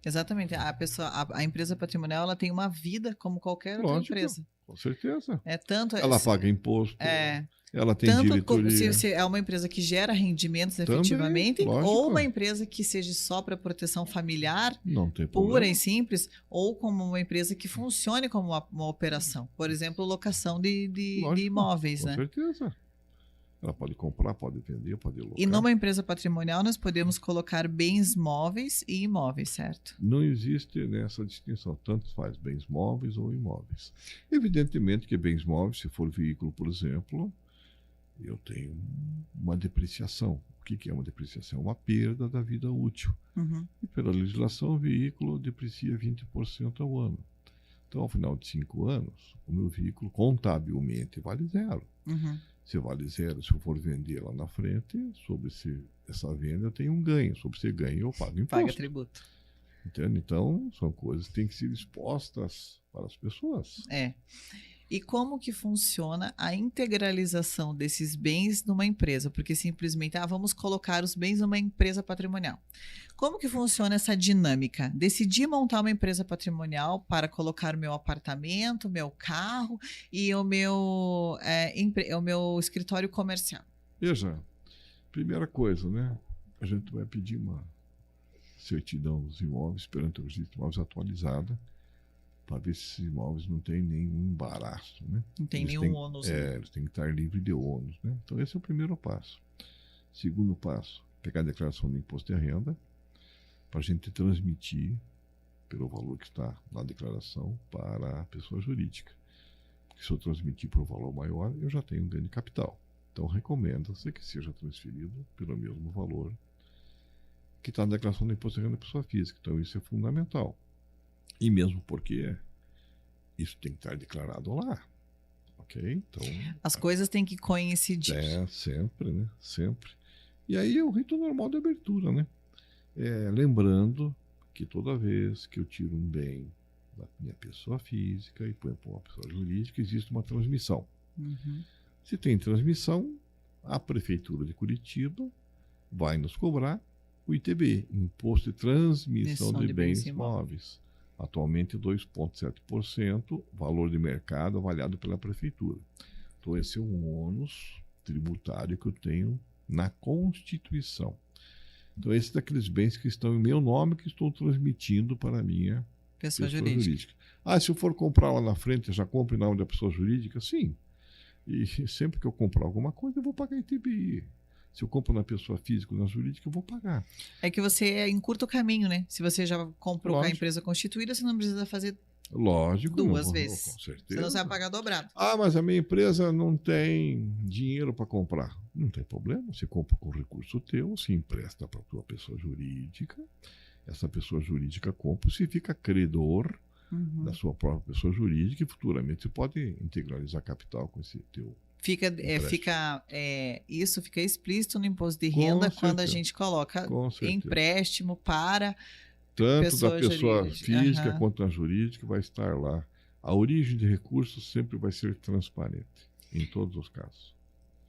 Exatamente. A empresa patrimonial ela tem uma vida como qualquer outra empresa. Com certeza. É tanto. Ela paga imposto, É. ela tem Tanto diretoria. se é uma empresa que gera rendimentos Também, efetivamente, ou lógico. uma empresa que seja só para proteção familiar, Não tem pura problema. e simples, ou como uma empresa que funcione como uma operação. Por exemplo, locação de Lógico, imóveis, com né? certeza. Ela pode comprar, pode vender, pode alocar. E numa empresa patrimonial nós podemos colocar bens móveis e imóveis, certo? Não existe nessa distinção, tanto faz bens móveis ou imóveis. Evidentemente que bens móveis, se for veículo, por exemplo, eu tenho uma depreciação. O que é uma depreciação? Uma perda da vida útil. Uhum. E pela legislação, o veículo deprecia 20% ao ano. Então, ao final de 5 anos, o meu veículo contabilmente vale zero. Uhum. Se vale zero, se eu for vender lá na frente, sobre essa venda eu tenho um ganho. Sobre esse ganho eu pago imposto. Paga tributo. Entende? Então, são coisas que têm que ser expostas para as pessoas. É. E como que funciona a integralização desses bens numa empresa? Porque simplesmente, vamos colocar os bens numa empresa patrimonial. Como que funciona essa dinâmica? Decidi montar uma empresa patrimonial para colocar o meu apartamento, meu carro e o meu escritório comercial. Veja, primeira coisa, né? A gente vai pedir uma certidão dos imóveis perante o registro de imóveis atualizada, para ver se esses imóveis não tem nenhum embaraço, né? Não tem nenhum ônus. Eles têm que estar livres de ônus, né? Então esse é o primeiro passo. Segundo passo, pegar a declaração de imposto de renda, para a gente transmitir pelo valor que está na declaração para a pessoa jurídica. Porque se eu transmitir por um valor maior, eu já tenho um ganho de capital. Então recomenda-se que seja transferido pelo mesmo valor que está na declaração de imposto de renda da pessoa física. Então isso é fundamental. E mesmo porque isso tem que estar declarado lá, ok? Então, as coisas têm que coincidir. Sempre, né? Sempre. E aí é o rito normal de abertura, né? Lembrando que toda vez que eu tiro um bem da minha pessoa física e ponho para uma pessoa jurídica, existe uma transmissão. Uhum. Se tem transmissão, a Prefeitura de Curitiba vai nos cobrar o ITB, Imposto de Transmissão de Bens Móveis. Atualmente 2,7%, valor de mercado avaliado pela Prefeitura. Então esse é um ônus tributário que eu tenho na Constituição. Então esse é daqueles bens que estão em meu nome que estou transmitindo para a minha pessoa jurídica. Se eu for comprar lá na frente, eu já compro em nome da pessoa jurídica? Sim. E sempre que eu comprar alguma coisa, eu vou pagar ITBI. Se eu compro na pessoa física ou na jurídica, eu vou pagar. É que você encurta o caminho, né? Se você já comprou com a empresa constituída, você não precisa fazer duas vezes. Com certeza. Senão você vai pagar dobrado. Mas a minha empresa não tem dinheiro para comprar. Não tem problema. Você compra com recurso teu, se empresta para a tua pessoa jurídica. Essa pessoa jurídica compra, se fica credor da sua própria pessoa jurídica e futuramente você pode integralizar capital com esse teu. Isso fica explícito no imposto de renda quando a gente coloca empréstimo para tanto da pessoa física quanto da jurídica vai estar lá. A origem de recursos sempre vai ser transparente, em todos os casos.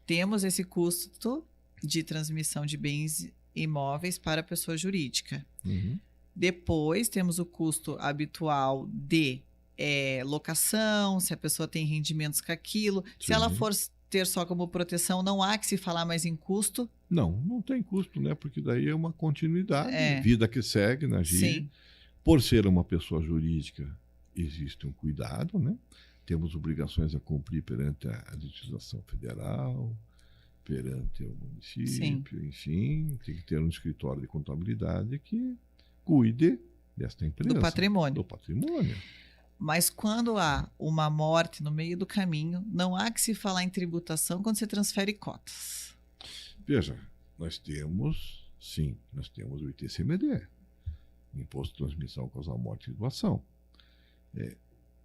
Temos esse custo de transmissão de bens imóveis para a pessoa jurídica. Uhum. Depois temos o custo habitual de locação, se a pessoa tem rendimentos com aquilo. Sim. Se ela for ter só como proteção, não há que se falar mais em custo. Não tem custo, né? Porque daí é uma continuidade, vida que segue na GIR. Sim. Por ser uma pessoa jurídica, existe um cuidado, né? Temos obrigações a cumprir perante a legislação federal, perante o município, sim. Enfim, tem que ter um escritório de contabilidade que cuide desta empresa. Do patrimônio. Do patrimônio. Mas quando há uma morte no meio do caminho, não há que se falar em tributação quando você transfere cotas. Veja, nós temos o ITCMD, Imposto de Transmissão Causal Morte e Doação.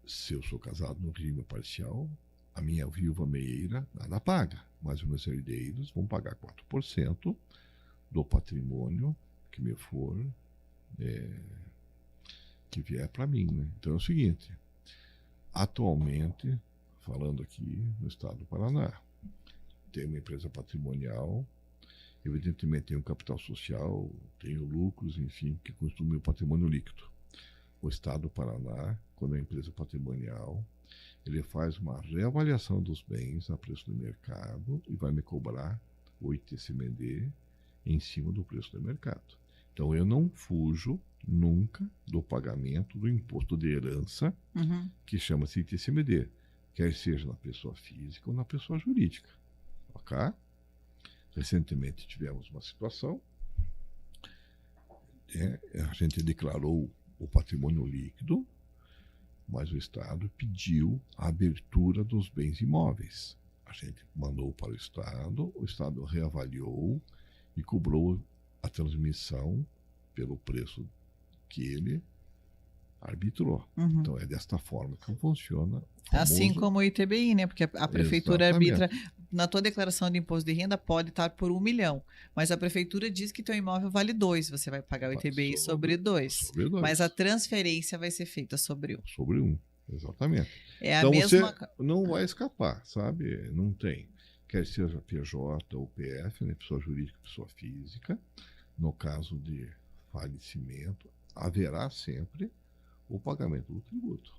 Se eu sou casado no regime parcial, a minha viúva meieira nada paga, mas os meus herdeiros vão pagar 4% do patrimônio que me for... que vier para mim, né? Então é o seguinte, atualmente, falando aqui no estado do Paraná, tem uma empresa patrimonial, evidentemente tem um capital social, tenho lucros, enfim, que constitui o meu patrimônio líquido. O estado do Paraná, quando é empresa patrimonial, Ele faz uma reavaliação dos bens a preço do mercado e vai me cobrar o ITCMD em cima do preço do mercado. Então, eu não fujo nunca do pagamento do imposto de herança, que chama-se ITCMD, quer seja na pessoa física ou na pessoa jurídica. Ok? Recentemente tivemos uma situação, a gente declarou o patrimônio líquido, mas o Estado pediu a abertura dos bens imóveis. A gente mandou para o Estado reavaliou e cobrou a transmissão pelo preço que ele arbitrou. Então, é desta forma que funciona. Assim como o ITBI, né? Porque a prefeitura arbitra. Na tua declaração de imposto de renda pode estar por 1 milhão, mas a prefeitura diz que teu imóvel vale 2, você vai pagar o ITBI sobre 2. Mas a transferência vai ser feita sobre 1. Sobre 1, exatamente. É então, a mesma... você não vai escapar, sabe? Não tem. Quer seja PJ ou PF, né? Pessoa jurídica, pessoa física. No caso de falecimento, haverá sempre o pagamento do tributo.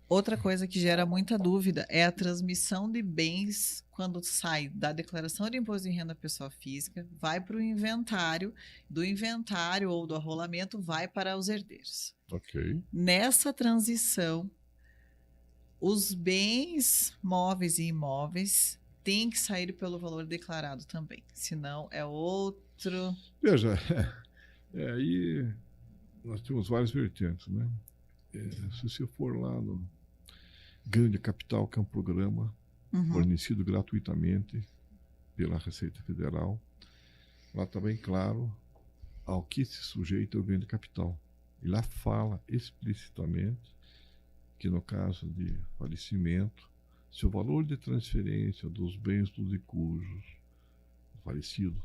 Outra coisa que gera muita dúvida é a transmissão de bens quando sai da declaração de imposto de renda pessoa física, vai para o inventário, do inventário ou do arrolamento vai para os herdeiros. Ok. Nessa transição, os bens móveis e imóveis têm que sair pelo valor declarado também, senão é outro... Veja, aí nós temos várias vertentes, né? Se você for lá no Ganho de Capital, que é um programa fornecido gratuitamente pela Receita Federal, lá está bem claro ao que se sujeita o ganho de capital. E lá fala explicitamente que no caso de falecimento, se o valor de transferência dos bens dos recursos do falecido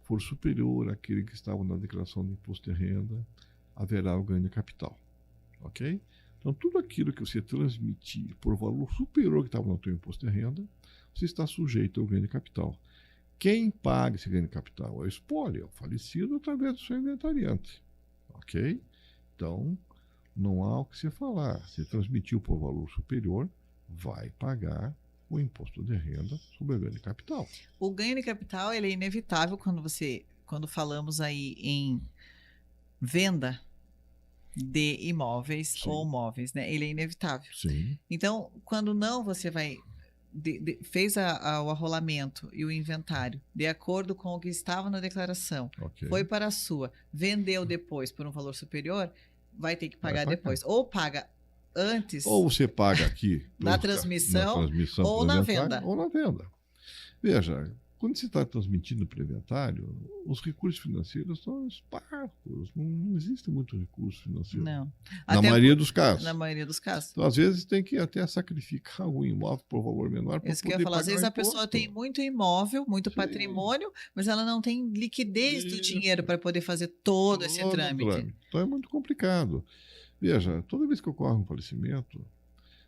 for superior àquele que estava na declaração de imposto de renda, haverá o ganho de capital. Ok? Então, tudo aquilo que você transmitir por valor superior que estava no teu imposto de renda, você está sujeito ao ganho de capital. Quem paga esse ganho de capital é o espólio, é o falecido, através do seu inventariante. Ok? Então, não há o que se falar. Se transmitiu por valor superior, vai pagar o imposto de renda sobre o ganho de capital. O ganho de capital ele é inevitável quando falamos aí em venda de imóveis Sim. ou móveis, né? Ele é inevitável. Sim. Então, quando não você vai fez o arrolamento e o inventário de acordo com o que estava na declaração, foi para a sua, vendeu depois por um valor superior, vai ter que pagar depois. Ou paga antes. Ou você paga aqui na transmissão ou na venda. Ou na venda. Veja, quando você está transmitindo para o inventário, os recursos financeiros são esparsos. Não existe muito recurso financeiro. Não. Na maioria dos casos. Na maioria dos casos. Então, às vezes, tem que até sacrificar algum imóvel por valor menor. Isso que eu ia falar. Às vezes a pessoa tem muito imóvel, muito patrimônio, mas ela não tem liquidez do dinheiro para poder fazer todo esse trâmite. Então é muito complicado. Veja, toda vez que ocorre um falecimento,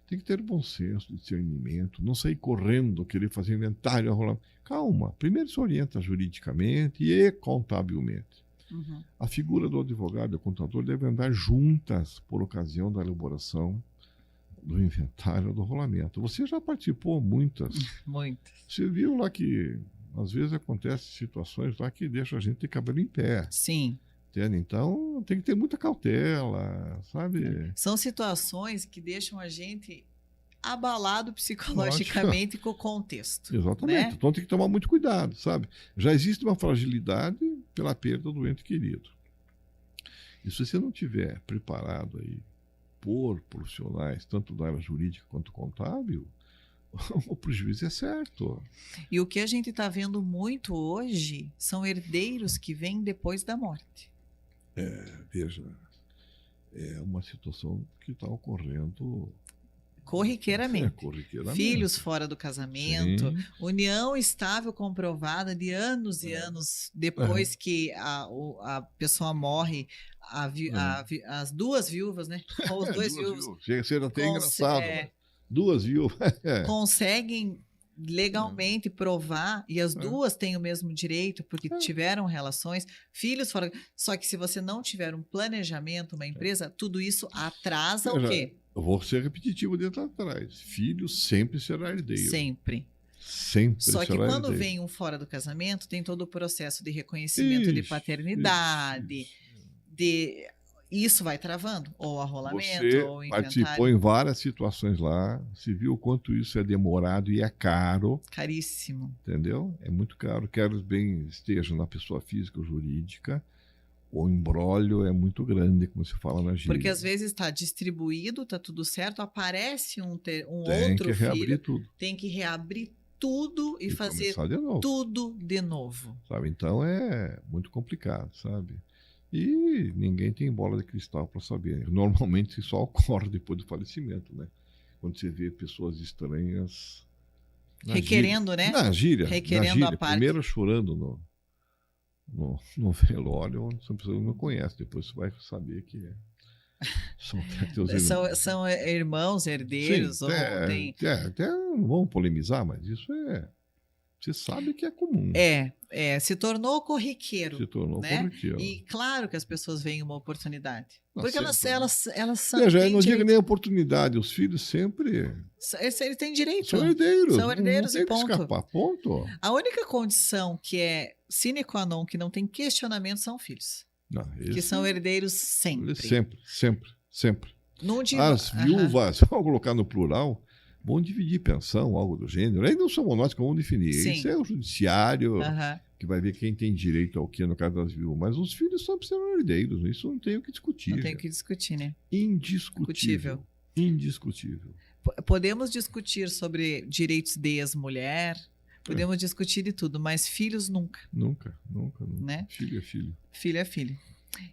tem que ter bom senso, discernimento, não sair correndo, querer fazer inventário, rolar. Calma, primeiro se orienta juridicamente e contabilmente. A figura do advogado e do contador devem andar juntas por ocasião da elaboração do inventário ou do rolamento. Você já participou muitas. Muitas. Você viu lá que às vezes acontecem situações lá que deixam a gente ter cabelo em pé. Sim. Entende? Então tem que ter muita cautela, sabe? São situações que deixam a gente abalado psicologicamente com o contexto. Exatamente. Né? Então tem que tomar muito cuidado, sabe? Já existe uma fragilidade pela perda do ente querido. E se você não tiver preparado aí por profissionais, tanto da área jurídica quanto contábil, o prejuízo é certo. E o que a gente está vendo muito hoje são herdeiros que vêm depois da morte. Veja, é uma situação que está ocorrendo corriqueiramente. Corriqueiramente. Filhos fora do casamento, Sim. União estável comprovada de anos e anos depois que a pessoa morre, as duas viúvas, né? Ou os dois viúvos. Chega a ser até engraçado. Duas viúvas. Conseguem legalmente provar, e as duas têm o mesmo direito, porque tiveram relações, filhos fora. Só que se você não tiver um planejamento, uma empresa, tudo isso atrasa o quê? Eu vou ser repetitivo dentro atrás. Filho sempre será herdeiro. Sempre. Sempre Só que será quando herdeiro. vem um fora do casamento, tem todo o processo de reconhecimento de paternidade, isso vai travando, ou arrolamento, Você ou participou inventário. em várias situações lá, se viu o quanto isso é demorado e é caro, Caríssimo. entendeu? É muito caro, quer bem esteja na pessoa física ou jurídica, o imbróglio é muito grande, como se fala na gíria. Porque às vezes está distribuído, está tudo certo, aparece um Tem outro que reabrir filho, tudo. tem que reabrir tudo e fazer começar de novo, tudo de novo. sabe? Então é muito complicado, sabe? E ninguém tem bola de cristal para saber. Normalmente isso só ocorre depois do falecimento, né? Quando você vê pessoas estranhas Requerendo, né? Na gíria, Requerendo a parte. primeiro chorando no velório, onde são pessoas que não conhecem. Depois você vai saber que são teus irmãos. São irmãos, herdeiros, Sim, ou tem... até não vamos polemizar, mas isso você sabe que é comum. Se tornou corriqueiro. Se tornou né? corriqueiro. E claro que as pessoas veem uma oportunidade. Tá Porque certo, elas são. Veja, eu têm não digo direito. nem oportunidade, os filhos sempre Eles têm direito. são herdeiros. São herdeiros não e tem que ponto. escapar, ponto. A única condição que é sine qua non, que não tem questionamento, são filhos. Não, Que são herdeiros sempre. Sempre. Não digo, As viúvas, vamos colocar no plural, vão dividir pensão, algo do gênero. Aí não somos nós que vamos definir. Sim. Isso é o judiciário Aham. que vai ver quem tem direito ao que no caso das viúvas. Mas os filhos sempre serão herdeiros. Isso não tem o que discutir. Não tem o que discutir, né? Indiscutível. Indiscutível. Podemos discutir sobre direitos de ex-mulher, podemos discutir de tudo, mas filhos nunca. Nunca. Né? Filho é filho. Filho é filho.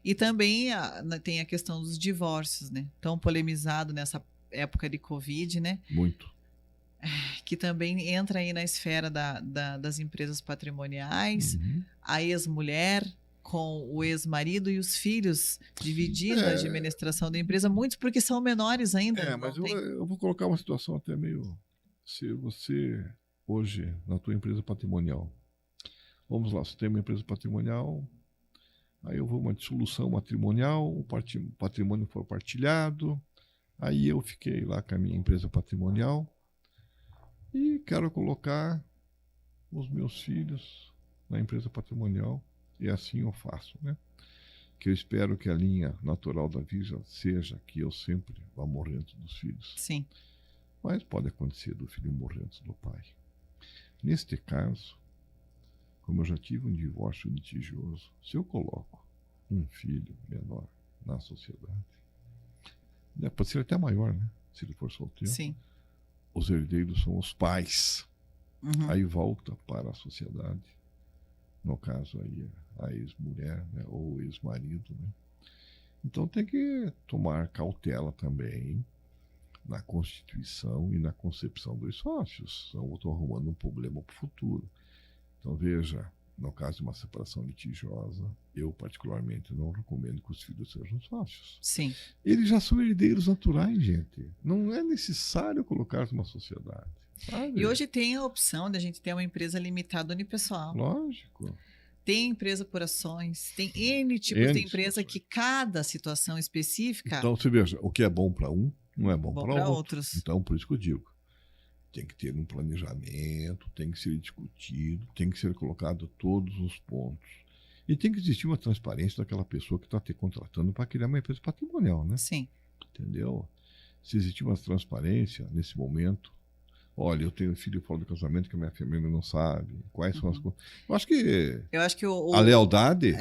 E também tem a questão dos divórcios, né? Tão polemizado nessa época de Covid, né? Muito. Que também entra aí na esfera das empresas patrimoniais, a ex-mulher com o ex-marido e os filhos dividindo a administração da empresa, muitos porque são menores ainda. Mas eu vou colocar uma situação até meio... Se você, hoje, na tua empresa patrimonial, vamos lá, você tem uma empresa patrimonial, aí eu vou uma dissolução matrimonial, o patrimônio for partilhado, aí eu fiquei lá com a minha empresa patrimonial e quero colocar os meus filhos na empresa patrimonial, e assim eu faço, né? Que eu espero que a linha natural da vida seja que eu sempre vá morrer antes dos filhos. Sim. Mas pode acontecer do filho morrer antes do pai. Neste caso, como eu já tive um divórcio litigioso, se eu coloco um filho menor na sociedade, pode ser até maior, né? Se ele for solteiro. Sim. Os herdeiros são os pais. Aí volta para a sociedade. No caso aí, a ex-mulher, né? Ou o ex-marido, né? Então tem que tomar cautela também na constituição e na concepção dos sócios. Então eu estou arrumando um problema para o futuro. Então veja, no caso de uma separação litigiosa, eu particularmente não recomendo que os filhos sejam sócios. Sim. Eles já são herdeiros naturais, gente. Não é necessário colocar numa sociedade. Sabe? E hoje tem a opção de a gente ter uma empresa limitada unipessoal. Lógico. Tem empresa por ações, tem N tipos de empresa que cada situação específica... Então, você veja, o que é bom para um, não é bom para outros. Então, por isso que eu digo, tem que ter um planejamento, tem que ser discutido, tem que ser colocado todos os pontos. E tem que existir uma transparência daquela pessoa que está te contratando para criar uma empresa patrimonial, né? Sim. Entendeu? Se existir uma transparência nesse momento, olha, eu tenho um filho fora do casamento que a minha família não sabe, quais são as coisas. Eu acho que a lealdade...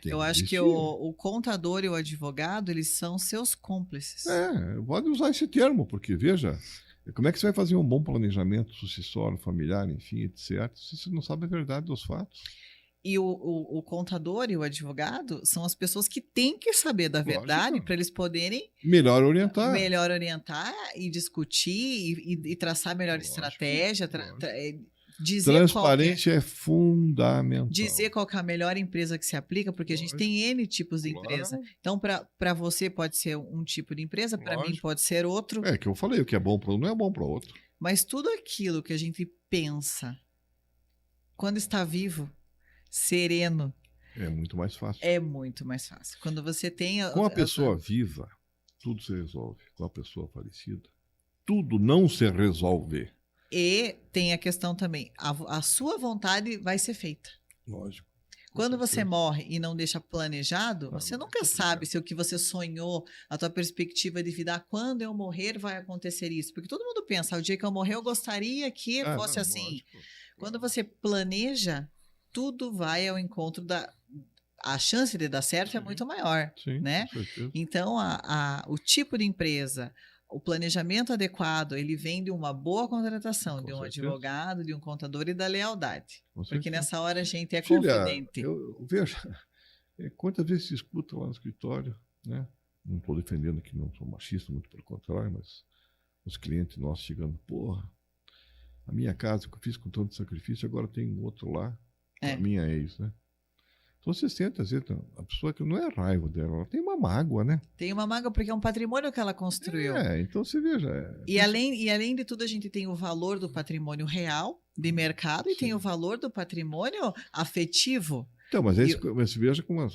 eu acho que o contador e o advogado, eles são seus cúmplices. Pode usar esse termo, porque, veja, como é que você vai fazer um bom planejamento sucessório, familiar, enfim, etc., se você não sabe a verdade dos fatos? E o contador e o advogado são as pessoas que têm que saber da verdade para eles poderem melhor orientar e discutir e traçar melhor estratégia, dizer transparência é fundamental. Dizer qual que é a melhor empresa que se aplica, porque a gente tem N tipos de empresa. Então, para você pode ser um tipo de empresa, para mim pode ser outro. É que eu falei, o que é bom para um não é bom para o outro. Mas tudo aquilo que a gente pensa quando está vivo, sereno, é muito mais fácil. É muito mais fácil. Quando você tem... Com a pessoa viva, tudo se resolve com a pessoa falecida. Tudo não se resolve. E tem a questão também, a sua vontade vai ser feita. Lógico. Quando você morre e não deixa planejado, você não é nunca sabe complicado. se o que você sonhou, a tua perspectiva de vida, quando eu morrer vai acontecer isso. Porque todo mundo pensa, o dia que eu morrer eu gostaria que fosse não, assim. lógico. Quando você planeja, tudo vai ao encontro da... A chance de dar certo é Sim. muito maior, Sim, né? com certeza. Então, o tipo de empresa, o planejamento adequado, ele vem de uma boa contratação, Com de um certeza. advogado, de um contador e da lealdade. Com Porque certeza. nessa hora a gente é Filha, confidente. eu vejo quantas vezes se escuta lá no escritório, né? Não estou defendendo que não sou machista, muito pelo contrário, mas os clientes nossos chegando, porra, a minha casa que eu fiz com tanto sacrifício, agora tem outro lá, É. a minha ex, né? Então você sente, às vezes, a pessoa que não é raiva dela, ela tem uma mágoa, né? Tem uma mágoa porque é um patrimônio que ela construiu. Então você veja. E além de tudo, a gente tem o valor do patrimônio real, de mercado, e tem o valor do patrimônio afetivo. Então, mas você veja como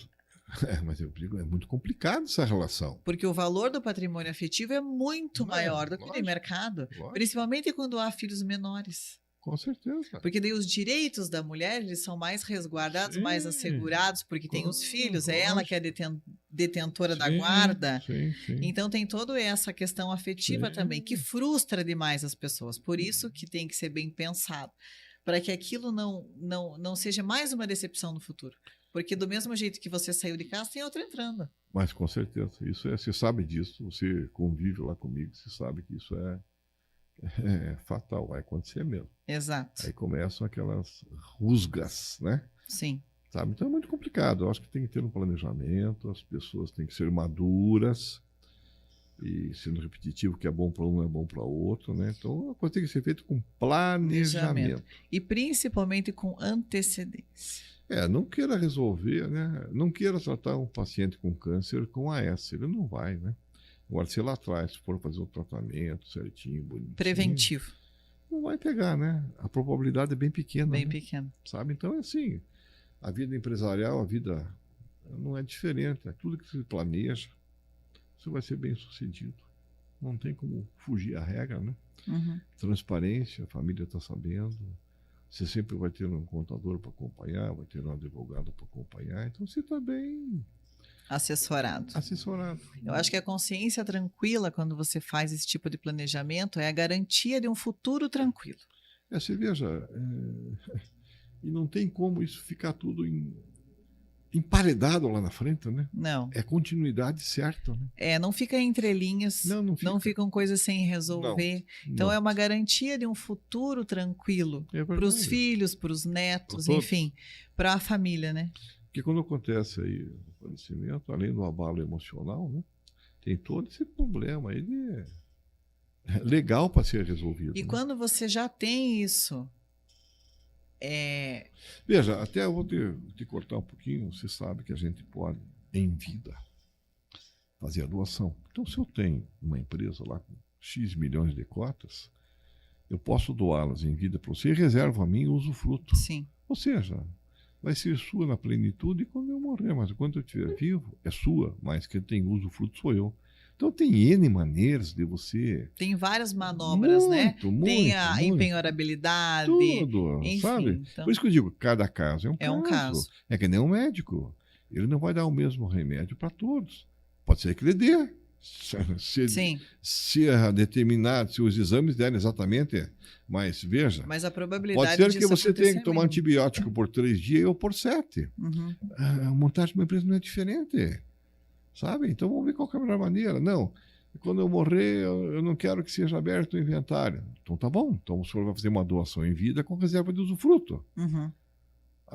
mas eu digo, é muito complicado essa relação. Porque o valor do patrimônio afetivo é muito maior do que o de mercado. Lógico. Principalmente quando há filhos menores. Com certeza. Porque daí os direitos da mulher eles são mais resguardados, mais assegurados, porque tem os filhos, é ela que é detentora da guarda. Sim. Então tem toda essa questão afetiva também, que frustra demais as pessoas. Por isso que tem que ser bem pensado, para que aquilo não seja mais uma decepção no futuro. Porque do mesmo jeito que você saiu de casa, tem outro entrando. Mas com certeza, você sabe disso, você convive lá comigo, você sabe que isso é fatal, vai acontecer mesmo. Exato. Aí começam aquelas rusgas, né? Sim. Sabe? Então é muito complicado. Eu acho que tem que ter um planejamento, as pessoas têm que ser maduras, e sendo repetitivo, que é bom para um não é bom para outro, né? Então a coisa tem que ser feita com planejamento. E principalmente com antecedência. Não queira resolver, né? Não queira tratar um paciente com câncer com AS, ele não vai, né? Agora, se lá atrás for fazer o tratamento certinho, bonitinho... Preventivo. Não vai pegar, né? A probabilidade é bem pequena. Bem né? pequena. Sabe? Então, é assim, a vida empresarial, a vida não é diferente. É tudo que se planeja, você vai ser bem sucedido. Não tem como fugir à regra, né? Uhum. Transparência, a família está sabendo. Você sempre vai ter um contador para acompanhar, vai ter um advogado para acompanhar. Então, você está bem... Assessorado. Eu acho que a consciência tranquila, quando você faz esse tipo de planejamento, é a garantia de um futuro tranquilo. Você veja, e não tem como isso ficar tudo emparedado lá na frente, né? Não. É continuidade certa, né? Não fica entre linhas, não ficam coisas sem resolver. Então é uma garantia de um futuro tranquilo para os filhos, para os netos, enfim, para a família, né? Porque quando acontece aí o falecimento, além do abalo emocional, né, tem todo esse problema aí legal para ser resolvido. E quando você já tem isso... Veja, até eu vou te cortar um pouquinho, você sabe que a gente pode, em vida, fazer a doação. Então, se eu tenho uma empresa lá com X milhões de cotas, eu posso doá-las em vida para você e reservo a mim o usufruto. Sim. Ou seja... vai ser sua na plenitude quando eu morrer, mas quando eu estiver vivo, é sua, mas quem tem usufruto sou eu. Então tem N maneiras de você... Tem várias manobras, né? Tem a empenhorabilidade. Tudo, enfim, sabe? Então... Por isso que eu digo, cada caso é um caso. É que nem um médico. Ele não vai dar o mesmo remédio para todos. Pode ser que ele dê. Se determinado, se os exames derem exatamente, mas veja, mas a probabilidade pode ser que você tenha que tomar antibiótico por 3 dias ou por 7. Uhum. A montagem de uma empresa não é diferente, sabe? Então vamos ver qual é a melhor maneira. Não, quando eu morrer, eu não quero que seja aberto o inventário. Então tá bom, então o senhor vai fazer uma doação em vida com reserva de usufruto. Uhum.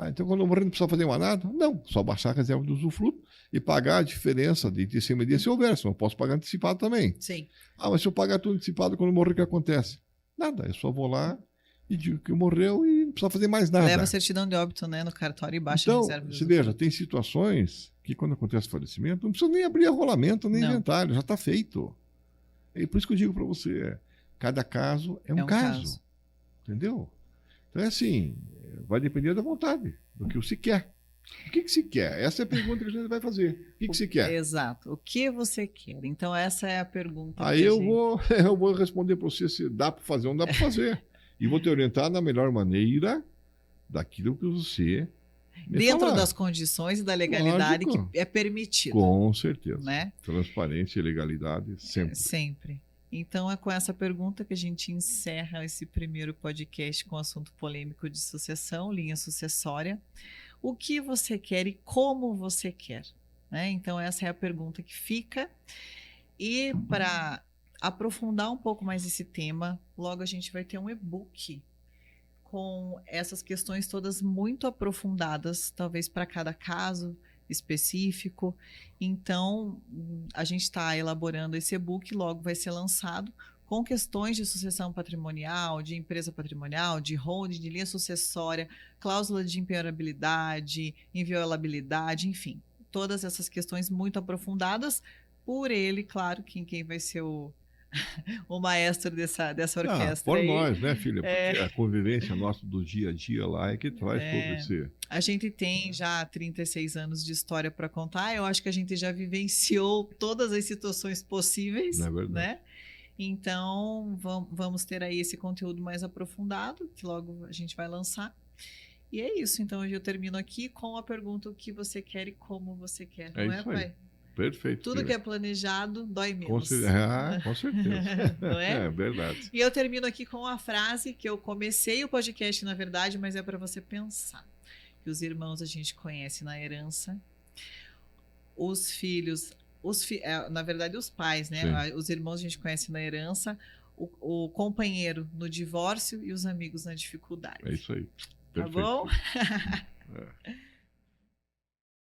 Então quando eu morrer não precisa fazer mais nada? Não, só baixar a reserva de usufruto e pagar a diferença de ITCMD se houver, senão eu posso pagar antecipado também. Sim. Mas se eu pagar tudo antecipado, quando eu morrer, o que acontece? Nada, eu só vou lá e digo que morreu e não precisa fazer mais nada. Leva a certidão de óbito, né, no cartório e baixa a reserva de usufruto. Veja, tem situações que quando acontece falecimento, não precisa nem abrir rolamento, nem inventário, já está feito. É por isso que eu digo para você, cada caso é um caso. Entendeu? Então é assim, vai depender da vontade, do que você quer. O que se quer? Essa é a pergunta que a gente vai fazer. O que se quer? Exato. O que você quer? Então, essa é a pergunta Aí que a eu gente... eu vou responder para você se dá para fazer ou não dá para fazer. E vou te orientar na melhor maneira daquilo que você me Dentro falar. das condições e da legalidade que Lógico. é permitido. Com certeza. Né? Transparência e legalidade sempre. Sempre. Então é com essa pergunta que a gente encerra esse primeiro podcast com assunto polêmico de sucessão, linha sucessória. O que você quer e como você quer? Né? Então essa é a pergunta que fica. E para aprofundar um pouco mais esse tema, logo a gente vai ter um e-book com essas questões todas muito aprofundadas, talvez para cada caso específico. Então, a gente está elaborando esse e-book, logo vai ser lançado, com questões de sucessão patrimonial, de empresa patrimonial, de holding, de linha sucessória, cláusula de impenhorabilidade, inviolabilidade, enfim, todas essas questões muito aprofundadas por ele, claro, quem vai ser o maestro dessa orquestra por aí. nós, né, filha? Porque a convivência nossa do dia a dia lá é que traz todo esse... A gente tem já 36 anos de história para contar. Eu acho que a gente já vivenciou todas as situações possíveis, Não é verdade. né? Então, vamos ter aí esse conteúdo mais aprofundado, que logo a gente vai lançar. E é isso. Então, hoje eu termino aqui com a pergunta: o que você quer e como você quer. Não é, isso aí. pai? Perfeito. Tudo filha. que é planejado dói menos. Com certeza. Não é? É verdade. E eu termino aqui com a frase que eu comecei o podcast, na verdade, mas é para você pensar. Que os irmãos a gente conhece na herança, os filhos, na verdade os pais, né? Sim. Os irmãos a gente conhece na herança, o companheiro no divórcio e os amigos na dificuldade. É isso aí. Tá Perfeito. bom? É.